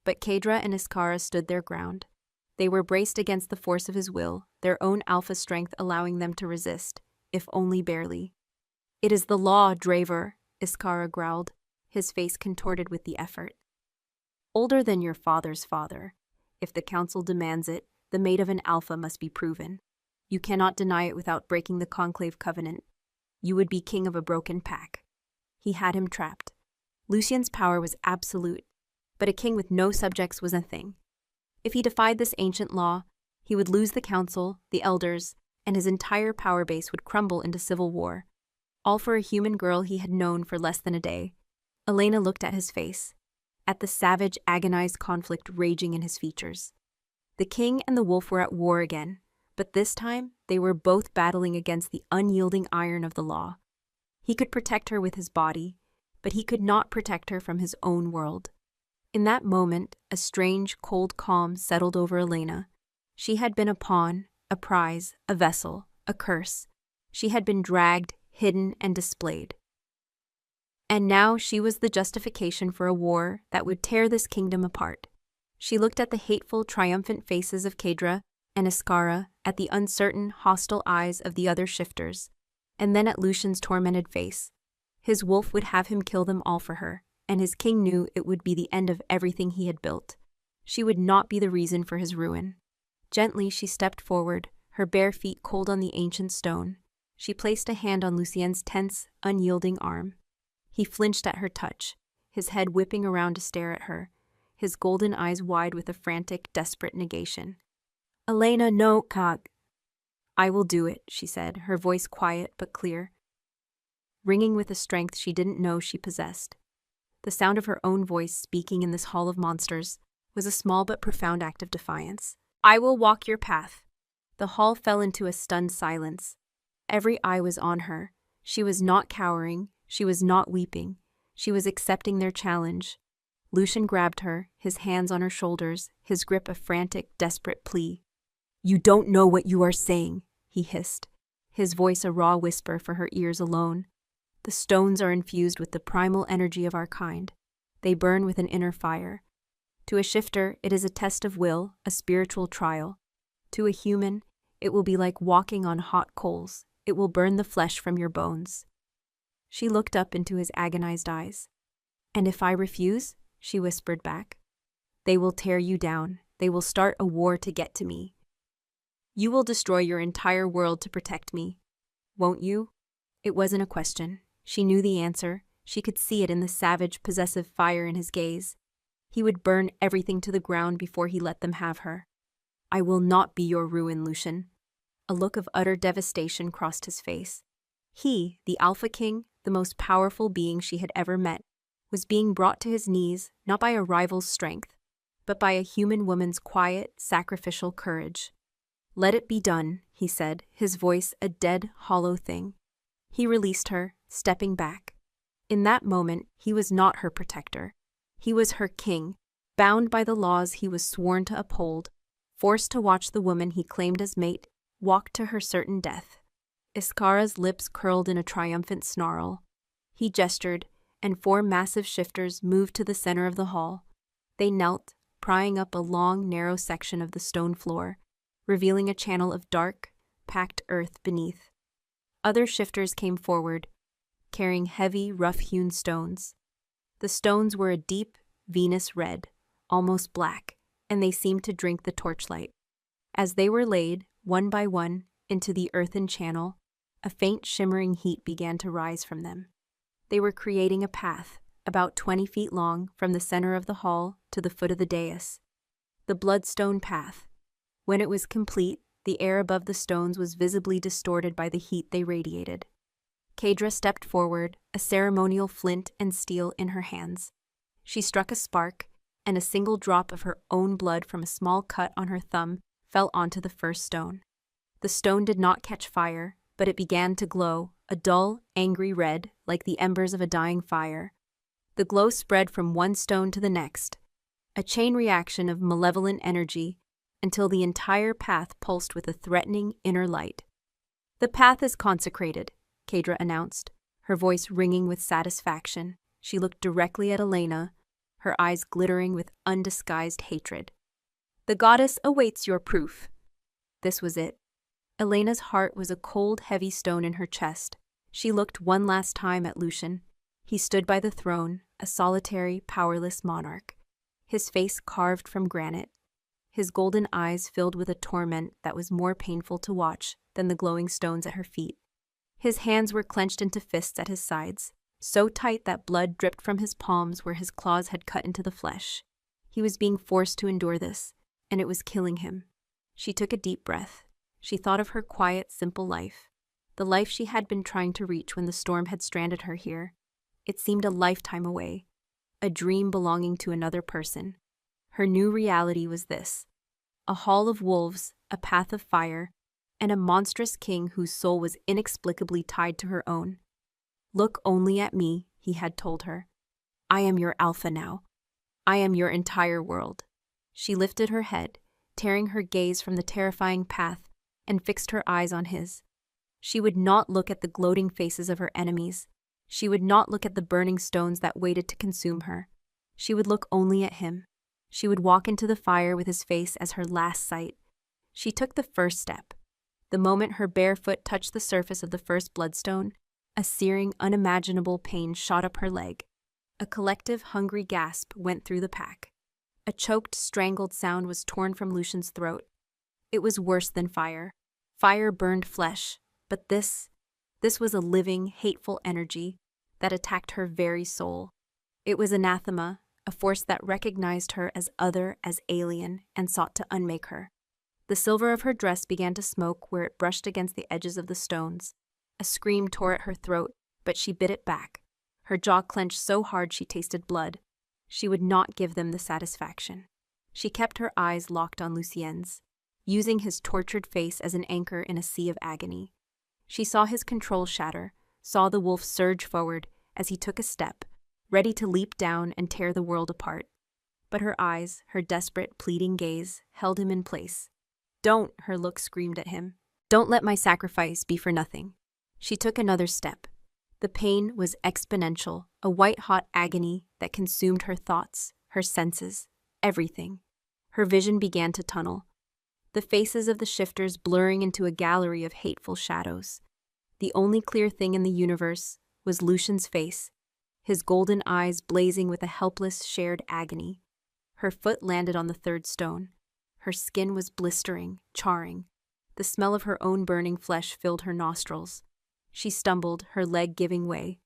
But Kedra and Iskara stood their ground. They were braced against the force of his will, their own Alpha strength allowing them to resist, if only barely. "It is the law, Draver," Iskara growled, his face contorted with the effort. "Older than your father's father. If the council demands it, the mate of an Alpha must be proven. You cannot deny it without breaking the conclave covenant. You would be king of a broken pack." He had him trapped. Lucian's power was absolute, but a king with no subjects was a thing. If he defied this ancient law, he would lose the council, the elders, and his entire power base would crumble into civil war. All for a human girl he had known for less than a day. Elena looked at his face, at the savage, agonized conflict raging in his features. The king and the wolf were at war again, but this time they were both battling against the unyielding iron of the law. He could protect her with his body, but he could not protect her from his own world. In that moment, a strange, cold calm settled over Elena. She had been a pawn, a prize, a vessel, a curse. She had been dragged, hidden, and displayed. And now she was the justification for a war that would tear this kingdom apart. She looked at the hateful, triumphant faces of Kedra and Iskara, at the uncertain, hostile eyes of the other shifters, and then at Lucian's tormented face. His wolf would have him kill them all for her, and his king knew it would be the end of everything he had built. She would not be the reason for his ruin. Gently she stepped forward, her bare feet cold on the ancient stone. She placed a hand on Lucien's tense, unyielding arm. He flinched at her touch, his head whipping around to stare at her, his golden eyes wide with a frantic, desperate negation. "Elena, no, Kag." "I will do it," she said, her voice quiet but clear, ringing with a strength she didn't know she possessed. The sound of her own voice speaking in this hall of monsters was a small but profound act of defiance. "I will walk your path." The hall fell into a stunned silence. Every eye was on her. She was not cowering. She was not weeping. She was accepting their challenge. Lucian grabbed her, his hands on her shoulders, his grip a frantic, desperate plea. "You don't know what you are saying," he hissed, his voice a raw whisper for her ears alone. "The stones are infused with the primal energy of our kind. They burn with an inner fire. To a shifter, it is a test of will, a spiritual trial. To a human, it will be like walking on hot coals. It will burn the flesh from your bones." She looked up into his agonized eyes. "And if I refuse?" she whispered back. "They will tear you down. They will start a war to get to me. You will destroy your entire world to protect me. Won't you?" It wasn't a question. She knew the answer. She could see it in the savage, possessive fire in his gaze. He would burn everything to the ground before he let them have her. "I will not be your ruin, Lucian." A look of utter devastation crossed his face. He, the Alpha King, the most powerful being she had ever met, was being brought to his knees not by a rival's strength, but by a human woman's quiet, sacrificial courage. "Let it be done," he said, his voice a dead, hollow thing. He released her, stepping back. In that moment, he was not her protector. He was her king, bound by the laws he was sworn to uphold, forced to watch the woman he claimed as mate walk to her certain death. Iskara's lips curled in a triumphant snarl. He gestured, and 4 massive shifters moved to the center of the hall. They knelt, prying up a long, narrow section of the stone floor, revealing a channel of dark, packed earth beneath. Other shifters came forward, carrying heavy, rough-hewn stones. The stones were a deep, Venus red, almost black, and they seemed to drink the torchlight. As they were laid, one by one, into the earthen channel, a faint shimmering heat began to rise from them. They were creating a path, about 20 feet long, from the center of the hall to the foot of the dais. The bloodstone path. When it was complete, the air above the stones was visibly distorted by the heat they radiated. Kadra stepped forward, a ceremonial flint and steel in her hands. She struck a spark, and a single drop of her own blood from a small cut on her thumb fell onto the first stone. The stone did not catch fire, but it began to glow, a dull, angry red, like the embers of a dying fire. The glow spread from one stone to the next, a chain reaction of malevolent energy, until the entire path pulsed with a threatening inner light. "The path is consecrated," Kadra announced, her voice ringing with satisfaction. She looked directly at Elena, her eyes glittering with undisguised hatred. "The goddess awaits your proof." This was it. Elena's heart was a cold, heavy stone in her chest. She looked one last time at Lucian. He stood by the throne, a solitary, powerless monarch, his face carved from granite, his golden eyes filled with a torment that was more painful to watch than the glowing stones at her feet. His hands were clenched into fists at his sides, so tight that blood dripped from his palms where his claws had cut into the flesh. He was being forced to endure this, and it was killing him. She took a deep breath. She thought of her quiet, simple life, the life she had been trying to reach when the storm had stranded her here. It seemed a lifetime away, a dream belonging to another person. Her new reality was this: a hall of wolves, a path of fire, and a monstrous king whose soul was inexplicably tied to her own. "Look only at me," he had told her. "I am your alpha now. I am your entire world." She lifted her head, tearing her gaze from the terrifying path, and fixed her eyes on his. She would not look at the gloating faces of her enemies. She would not look at the burning stones that waited to consume her. She would look only at him. She would walk into the fire with his face as her last sight. She took the first step. The moment her bare foot touched the surface of the first bloodstone, a searing, unimaginable pain shot up her leg. A collective, hungry gasp went through the pack. A choked, strangled sound was torn from Lucian's throat. It was worse than fire. Fire burned flesh, but this was a living, hateful energy that attacked her very soul. It was anathema, a force that recognized her as other, as alien, and sought to unmake her. The silver of her dress began to smoke where it brushed against the edges of the stones. A scream tore at her throat, but she bit it back. Her jaw clenched so hard she tasted blood. She would not give them the satisfaction. She kept her eyes locked on Lucien's, using his tortured face as an anchor in a sea of agony. She saw his control shatter, saw the wolf surge forward as he took a step, ready to leap down and tear the world apart. But her eyes, her desperate, pleading gaze, held him in place. "Don't," her look screamed at him. "Don't let my sacrifice be for nothing." She took another step. The pain was exponential, a white-hot agony that consumed her thoughts, her senses, everything. Her vision began to tunnel, the faces of the shifters blurring into a gallery of hateful shadows. The only clear thing in the universe was Lucian's face, his golden eyes blazing with a helpless, shared agony. Her foot landed on the third stone. Her skin was blistering, charring. The smell of her own burning flesh filled her nostrils. She stumbled, her leg giving way.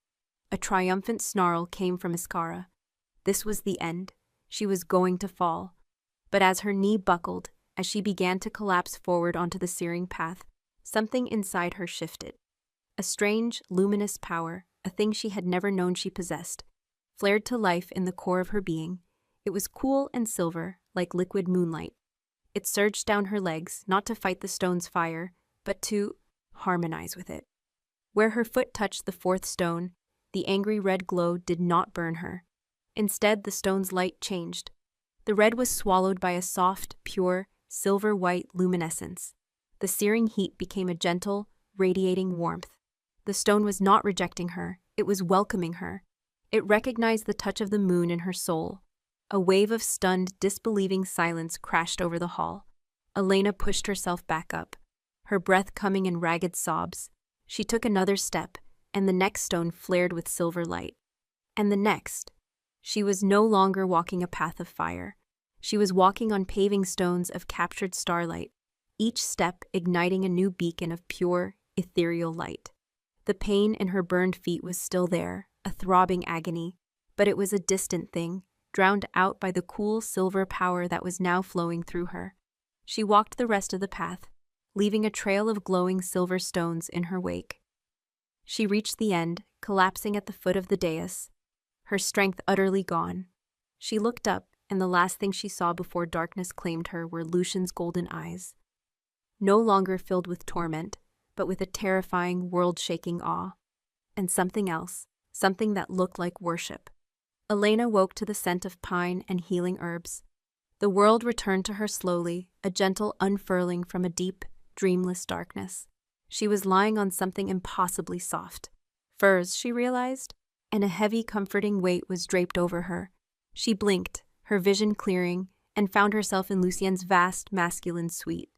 A triumphant snarl came from Iskara. This was the end. She was going to fall. But as her knee buckled, as she began to collapse forward onto the searing path, something inside her shifted. A strange, luminous power, a thing she had never known she possessed, flared to life in the core of her being. It was cool and silver, like liquid moonlight. It surged down her legs, not to fight the stone's fire, but to harmonize with it. Where her foot touched the fourth stone, the angry red glow did not burn her. Instead, the stone's light changed. The red was swallowed by a soft, pure, silver-white luminescence. The searing heat became a gentle, radiating warmth. The stone was not rejecting her, it was welcoming her. It recognized the touch of the moon in her soul. A wave of stunned, disbelieving silence crashed over the hall. Elena pushed herself back up, her breath coming in ragged sobs. She took another step, and the next stone flared with silver light. And the next. She was no longer walking a path of fire. She was walking on paving stones of captured starlight, each step igniting a new beacon of pure, ethereal light. The pain in her burned feet was still there, a throbbing agony, but it was a distant thing, drowned out by the cool silver power that was now flowing through her. She walked the rest of the path, leaving a trail of glowing silver stones in her wake. She reached the end, collapsing at the foot of the dais, her strength utterly gone. She looked up, and the last thing she saw before darkness claimed her were Lucian's golden eyes. No longer filled with torment, but with a terrifying, world-shaking awe. And something else, something that looked like worship. Elena woke to the scent of pine and healing herbs. The world returned to her slowly, a gentle unfurling from a deep, dreamless darkness. She was lying on something impossibly soft. Furs, she realized, and a heavy, comforting weight was draped over her. She blinked, her vision clearing, and found herself in Lucien's vast, masculine suite.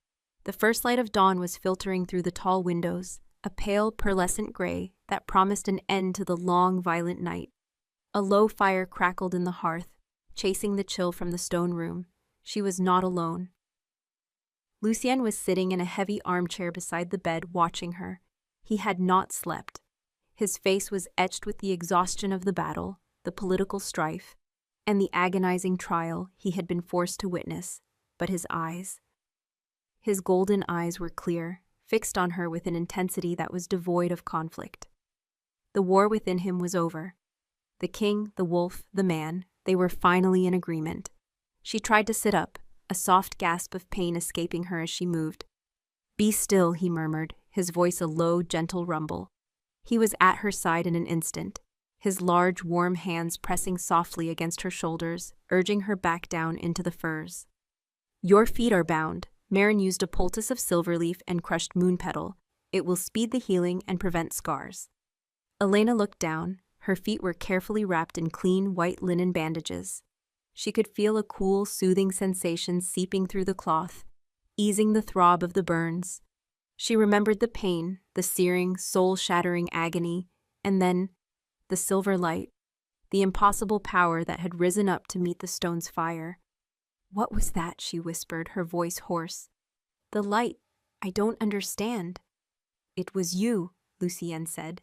The first light of dawn was filtering through the tall windows, a pale, pearlescent gray that promised an end to the long, violent night. A low fire crackled in the hearth, chasing the chill from the stone room. She was not alone. Lucien was sitting in a heavy armchair beside the bed, watching her. He had not slept. His face was etched with the exhaustion of the battle, the political strife, and the agonizing trial he had been forced to witness. But his golden eyes were clear, fixed on her with an intensity that was devoid of conflict. The war within him was over. The king, the wolf, the man, they were finally in agreement. She tried to sit up, a soft gasp of pain escaping her as she moved. "Be still," he murmured, his voice a low, gentle rumble. He was at her side in an instant, his large, warm hands pressing softly against her shoulders, urging her back down into the furs. "Your feet are bound." Marin used a poultice of silver leaf and crushed moon petal. "It will speed the healing and prevent scars." Elena looked down. Her feet were carefully wrapped in clean, white linen bandages. She could feel a cool, soothing sensation seeping through the cloth, easing the throb of the burns. She remembered the pain, the searing, soul-shattering agony, and then the silver light, the impossible power that had risen up to meet the stone's fire. "What was that?" she whispered, her voice hoarse. "The light. I don't understand." "It was you," Lucien said,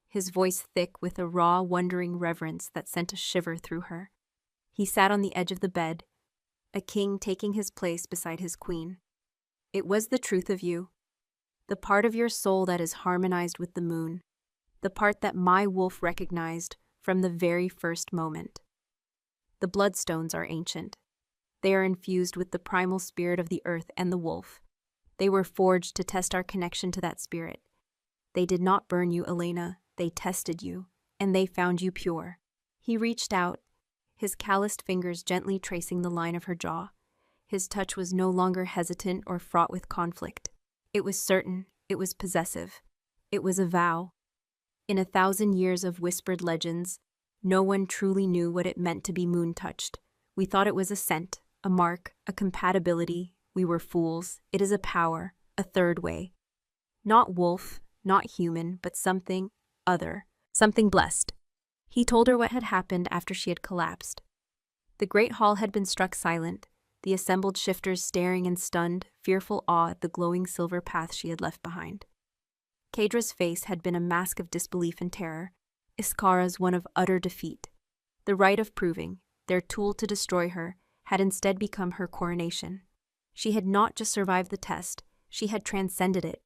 his voice thick with a raw, wondering reverence that sent a shiver through her. He sat on the edge of the bed, a king taking his place beside his queen. "It was the truth of you, the part of your soul that is harmonized with the moon, the part that my wolf recognized from the very first moment. The bloodstones are ancient. They are infused with the primal spirit of the earth and the wolf. They were forged to test our connection to that spirit. They did not burn you, Elena. They tested you, and they found you pure." He reached out, his calloused fingers gently tracing the line of her jaw. His touch was no longer hesitant or fraught with conflict. It was certain, it was possessive. It was a vow. In 1,000 years of whispered legends, no one truly knew what it meant to be moon-touched. We thought it was a scent, a mark, a compatibility. We were fools. It is a power, a third way. Not wolf, not human, but something other, something blessed. He told her what had happened after she had collapsed. The great hall had been struck silent, the assembled shifters staring in stunned, fearful awe at the glowing silver path she had left behind. Kaedra's face had been a mask of disbelief and terror, Iskara's one of utter defeat. The rite of proving, their tool to destroy her, had instead become her coronation. She had not just survived the test, she had transcended it,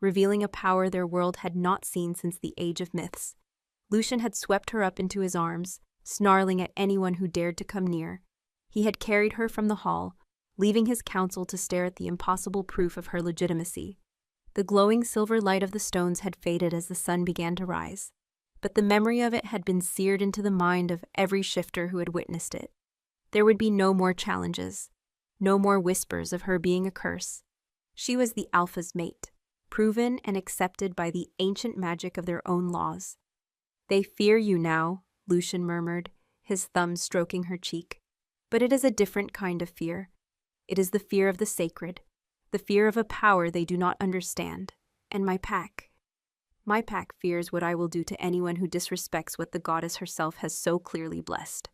revealing a power their world had not seen since the age of myths. Lucien had swept her up into his arms, snarling at anyone who dared to come near. He had carried her from the hall, leaving his council to stare at the impossible proof of her legitimacy. The glowing silver light of the stones had faded as the sun began to rise, but the memory of it had been seared into the mind of every shifter who had witnessed it. There would be no more challenges, no more whispers of her being a curse. She was the Alpha's mate, proven and accepted by the ancient magic of their own laws. They fear you now, Lucian murmured, his thumb stroking her cheek. But it is a different kind of fear. It is the fear of the sacred, the fear of a power they do not understand. And my pack fears what I will do to anyone who disrespects what the goddess herself has so clearly blessed.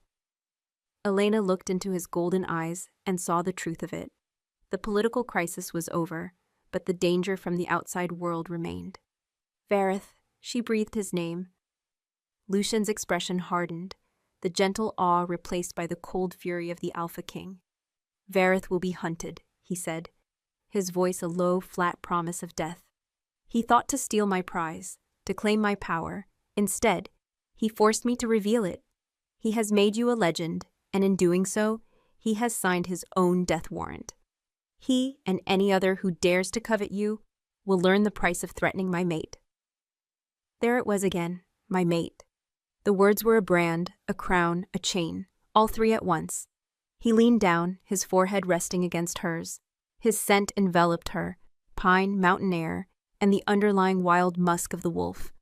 Elena looked into his golden eyes and saw the truth of it. The political crisis was over, but the danger from the outside world remained. Vareth, she breathed his name. Lucian's expression hardened, the gentle awe replaced by the cold fury of the Alpha King. Vareth will be hunted, he said, his voice a low, flat promise of death. He thought to steal my prize, to claim my power. Instead, he forced me to reveal it. He has made you a legend, and in doing so, he has signed his own death warrant. He, and any other who dares to covet you, will learn the price of threatening my mate. There it was again, my mate. The words were a brand, a crown, a chain, all three at once. He leaned down, his forehead resting against hers. His scent enveloped her, pine, mountain air, and the underlying wild musk of the wolf.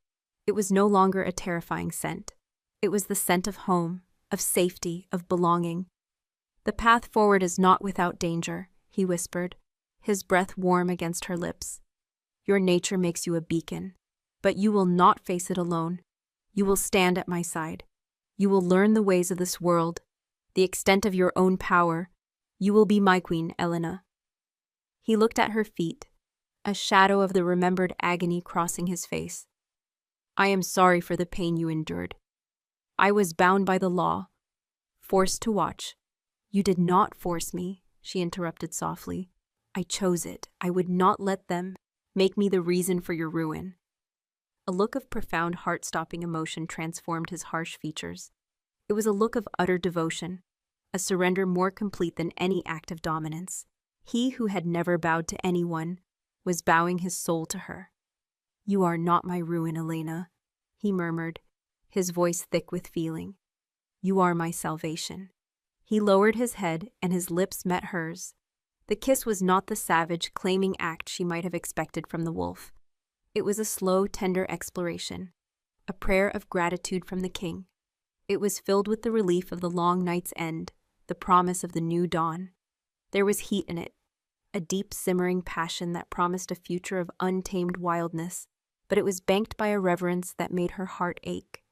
It was no longer a terrifying scent. It was the scent of home, of safety, of belonging. The path forward is not without danger, he whispered, his breath warm against her lips. Your nature makes you a beacon, but you will not face it alone. You will stand at my side. You will learn the ways of this world, the extent of your own power. You will be my queen, Elena. He looked at her feet, a shadow of the remembered agony crossing his face. I am sorry for the pain you endured. I was bound by the law, forced to watch. You did not force me, she interrupted softly. I chose it. I would not let them make me the reason for your ruin. A look of profound heart-stopping emotion transformed his harsh features. It was a look of utter devotion, a surrender more complete than any act of dominance. He who had never bowed to anyone was bowing his soul to her. You are not my ruin, Elena, he murmured, his voice thick with feeling. You are my salvation. He lowered his head and his lips met hers. The kiss was not the savage, claiming act she might have expected from the wolf. It was a slow, tender exploration, a prayer of gratitude from the king. It was filled with the relief of the long night's end, the promise of the new dawn. There was heat in it, a deep, simmering passion that promised a future of untamed wildness, but it was banked by a reverence that made her heart ache.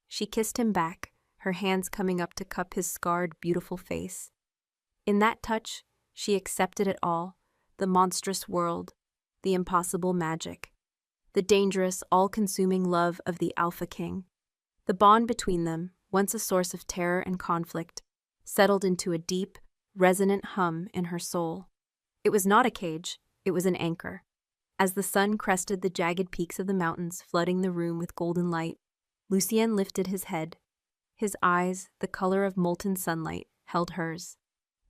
She kissed him back, her hands coming up to cup his scarred, beautiful face. In that touch, she accepted it all, the monstrous world, the impossible magic, the dangerous, all-consuming love of the Alpha King. The bond between them, once a source of terror and conflict, settled into a deep, resonant hum in her soul. It was not a cage, it was an anchor. As the sun crested the jagged peaks of the mountains, flooding the room with golden light, Lucien lifted his head. His eyes, the color of molten sunlight, held hers.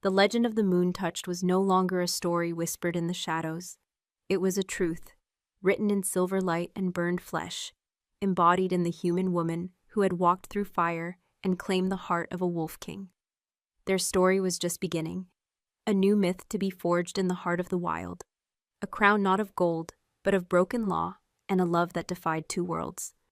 The legend of the moon touched was no longer a story whispered in the shadows. It was a truth, written in silver light and burned flesh, embodied in the human woman who had walked through fire and claimed the heart of a wolf king. Their story was just beginning, a new myth to be forged in the heart of the wild, a crown not of gold, but of broken law and a love that defied two worlds.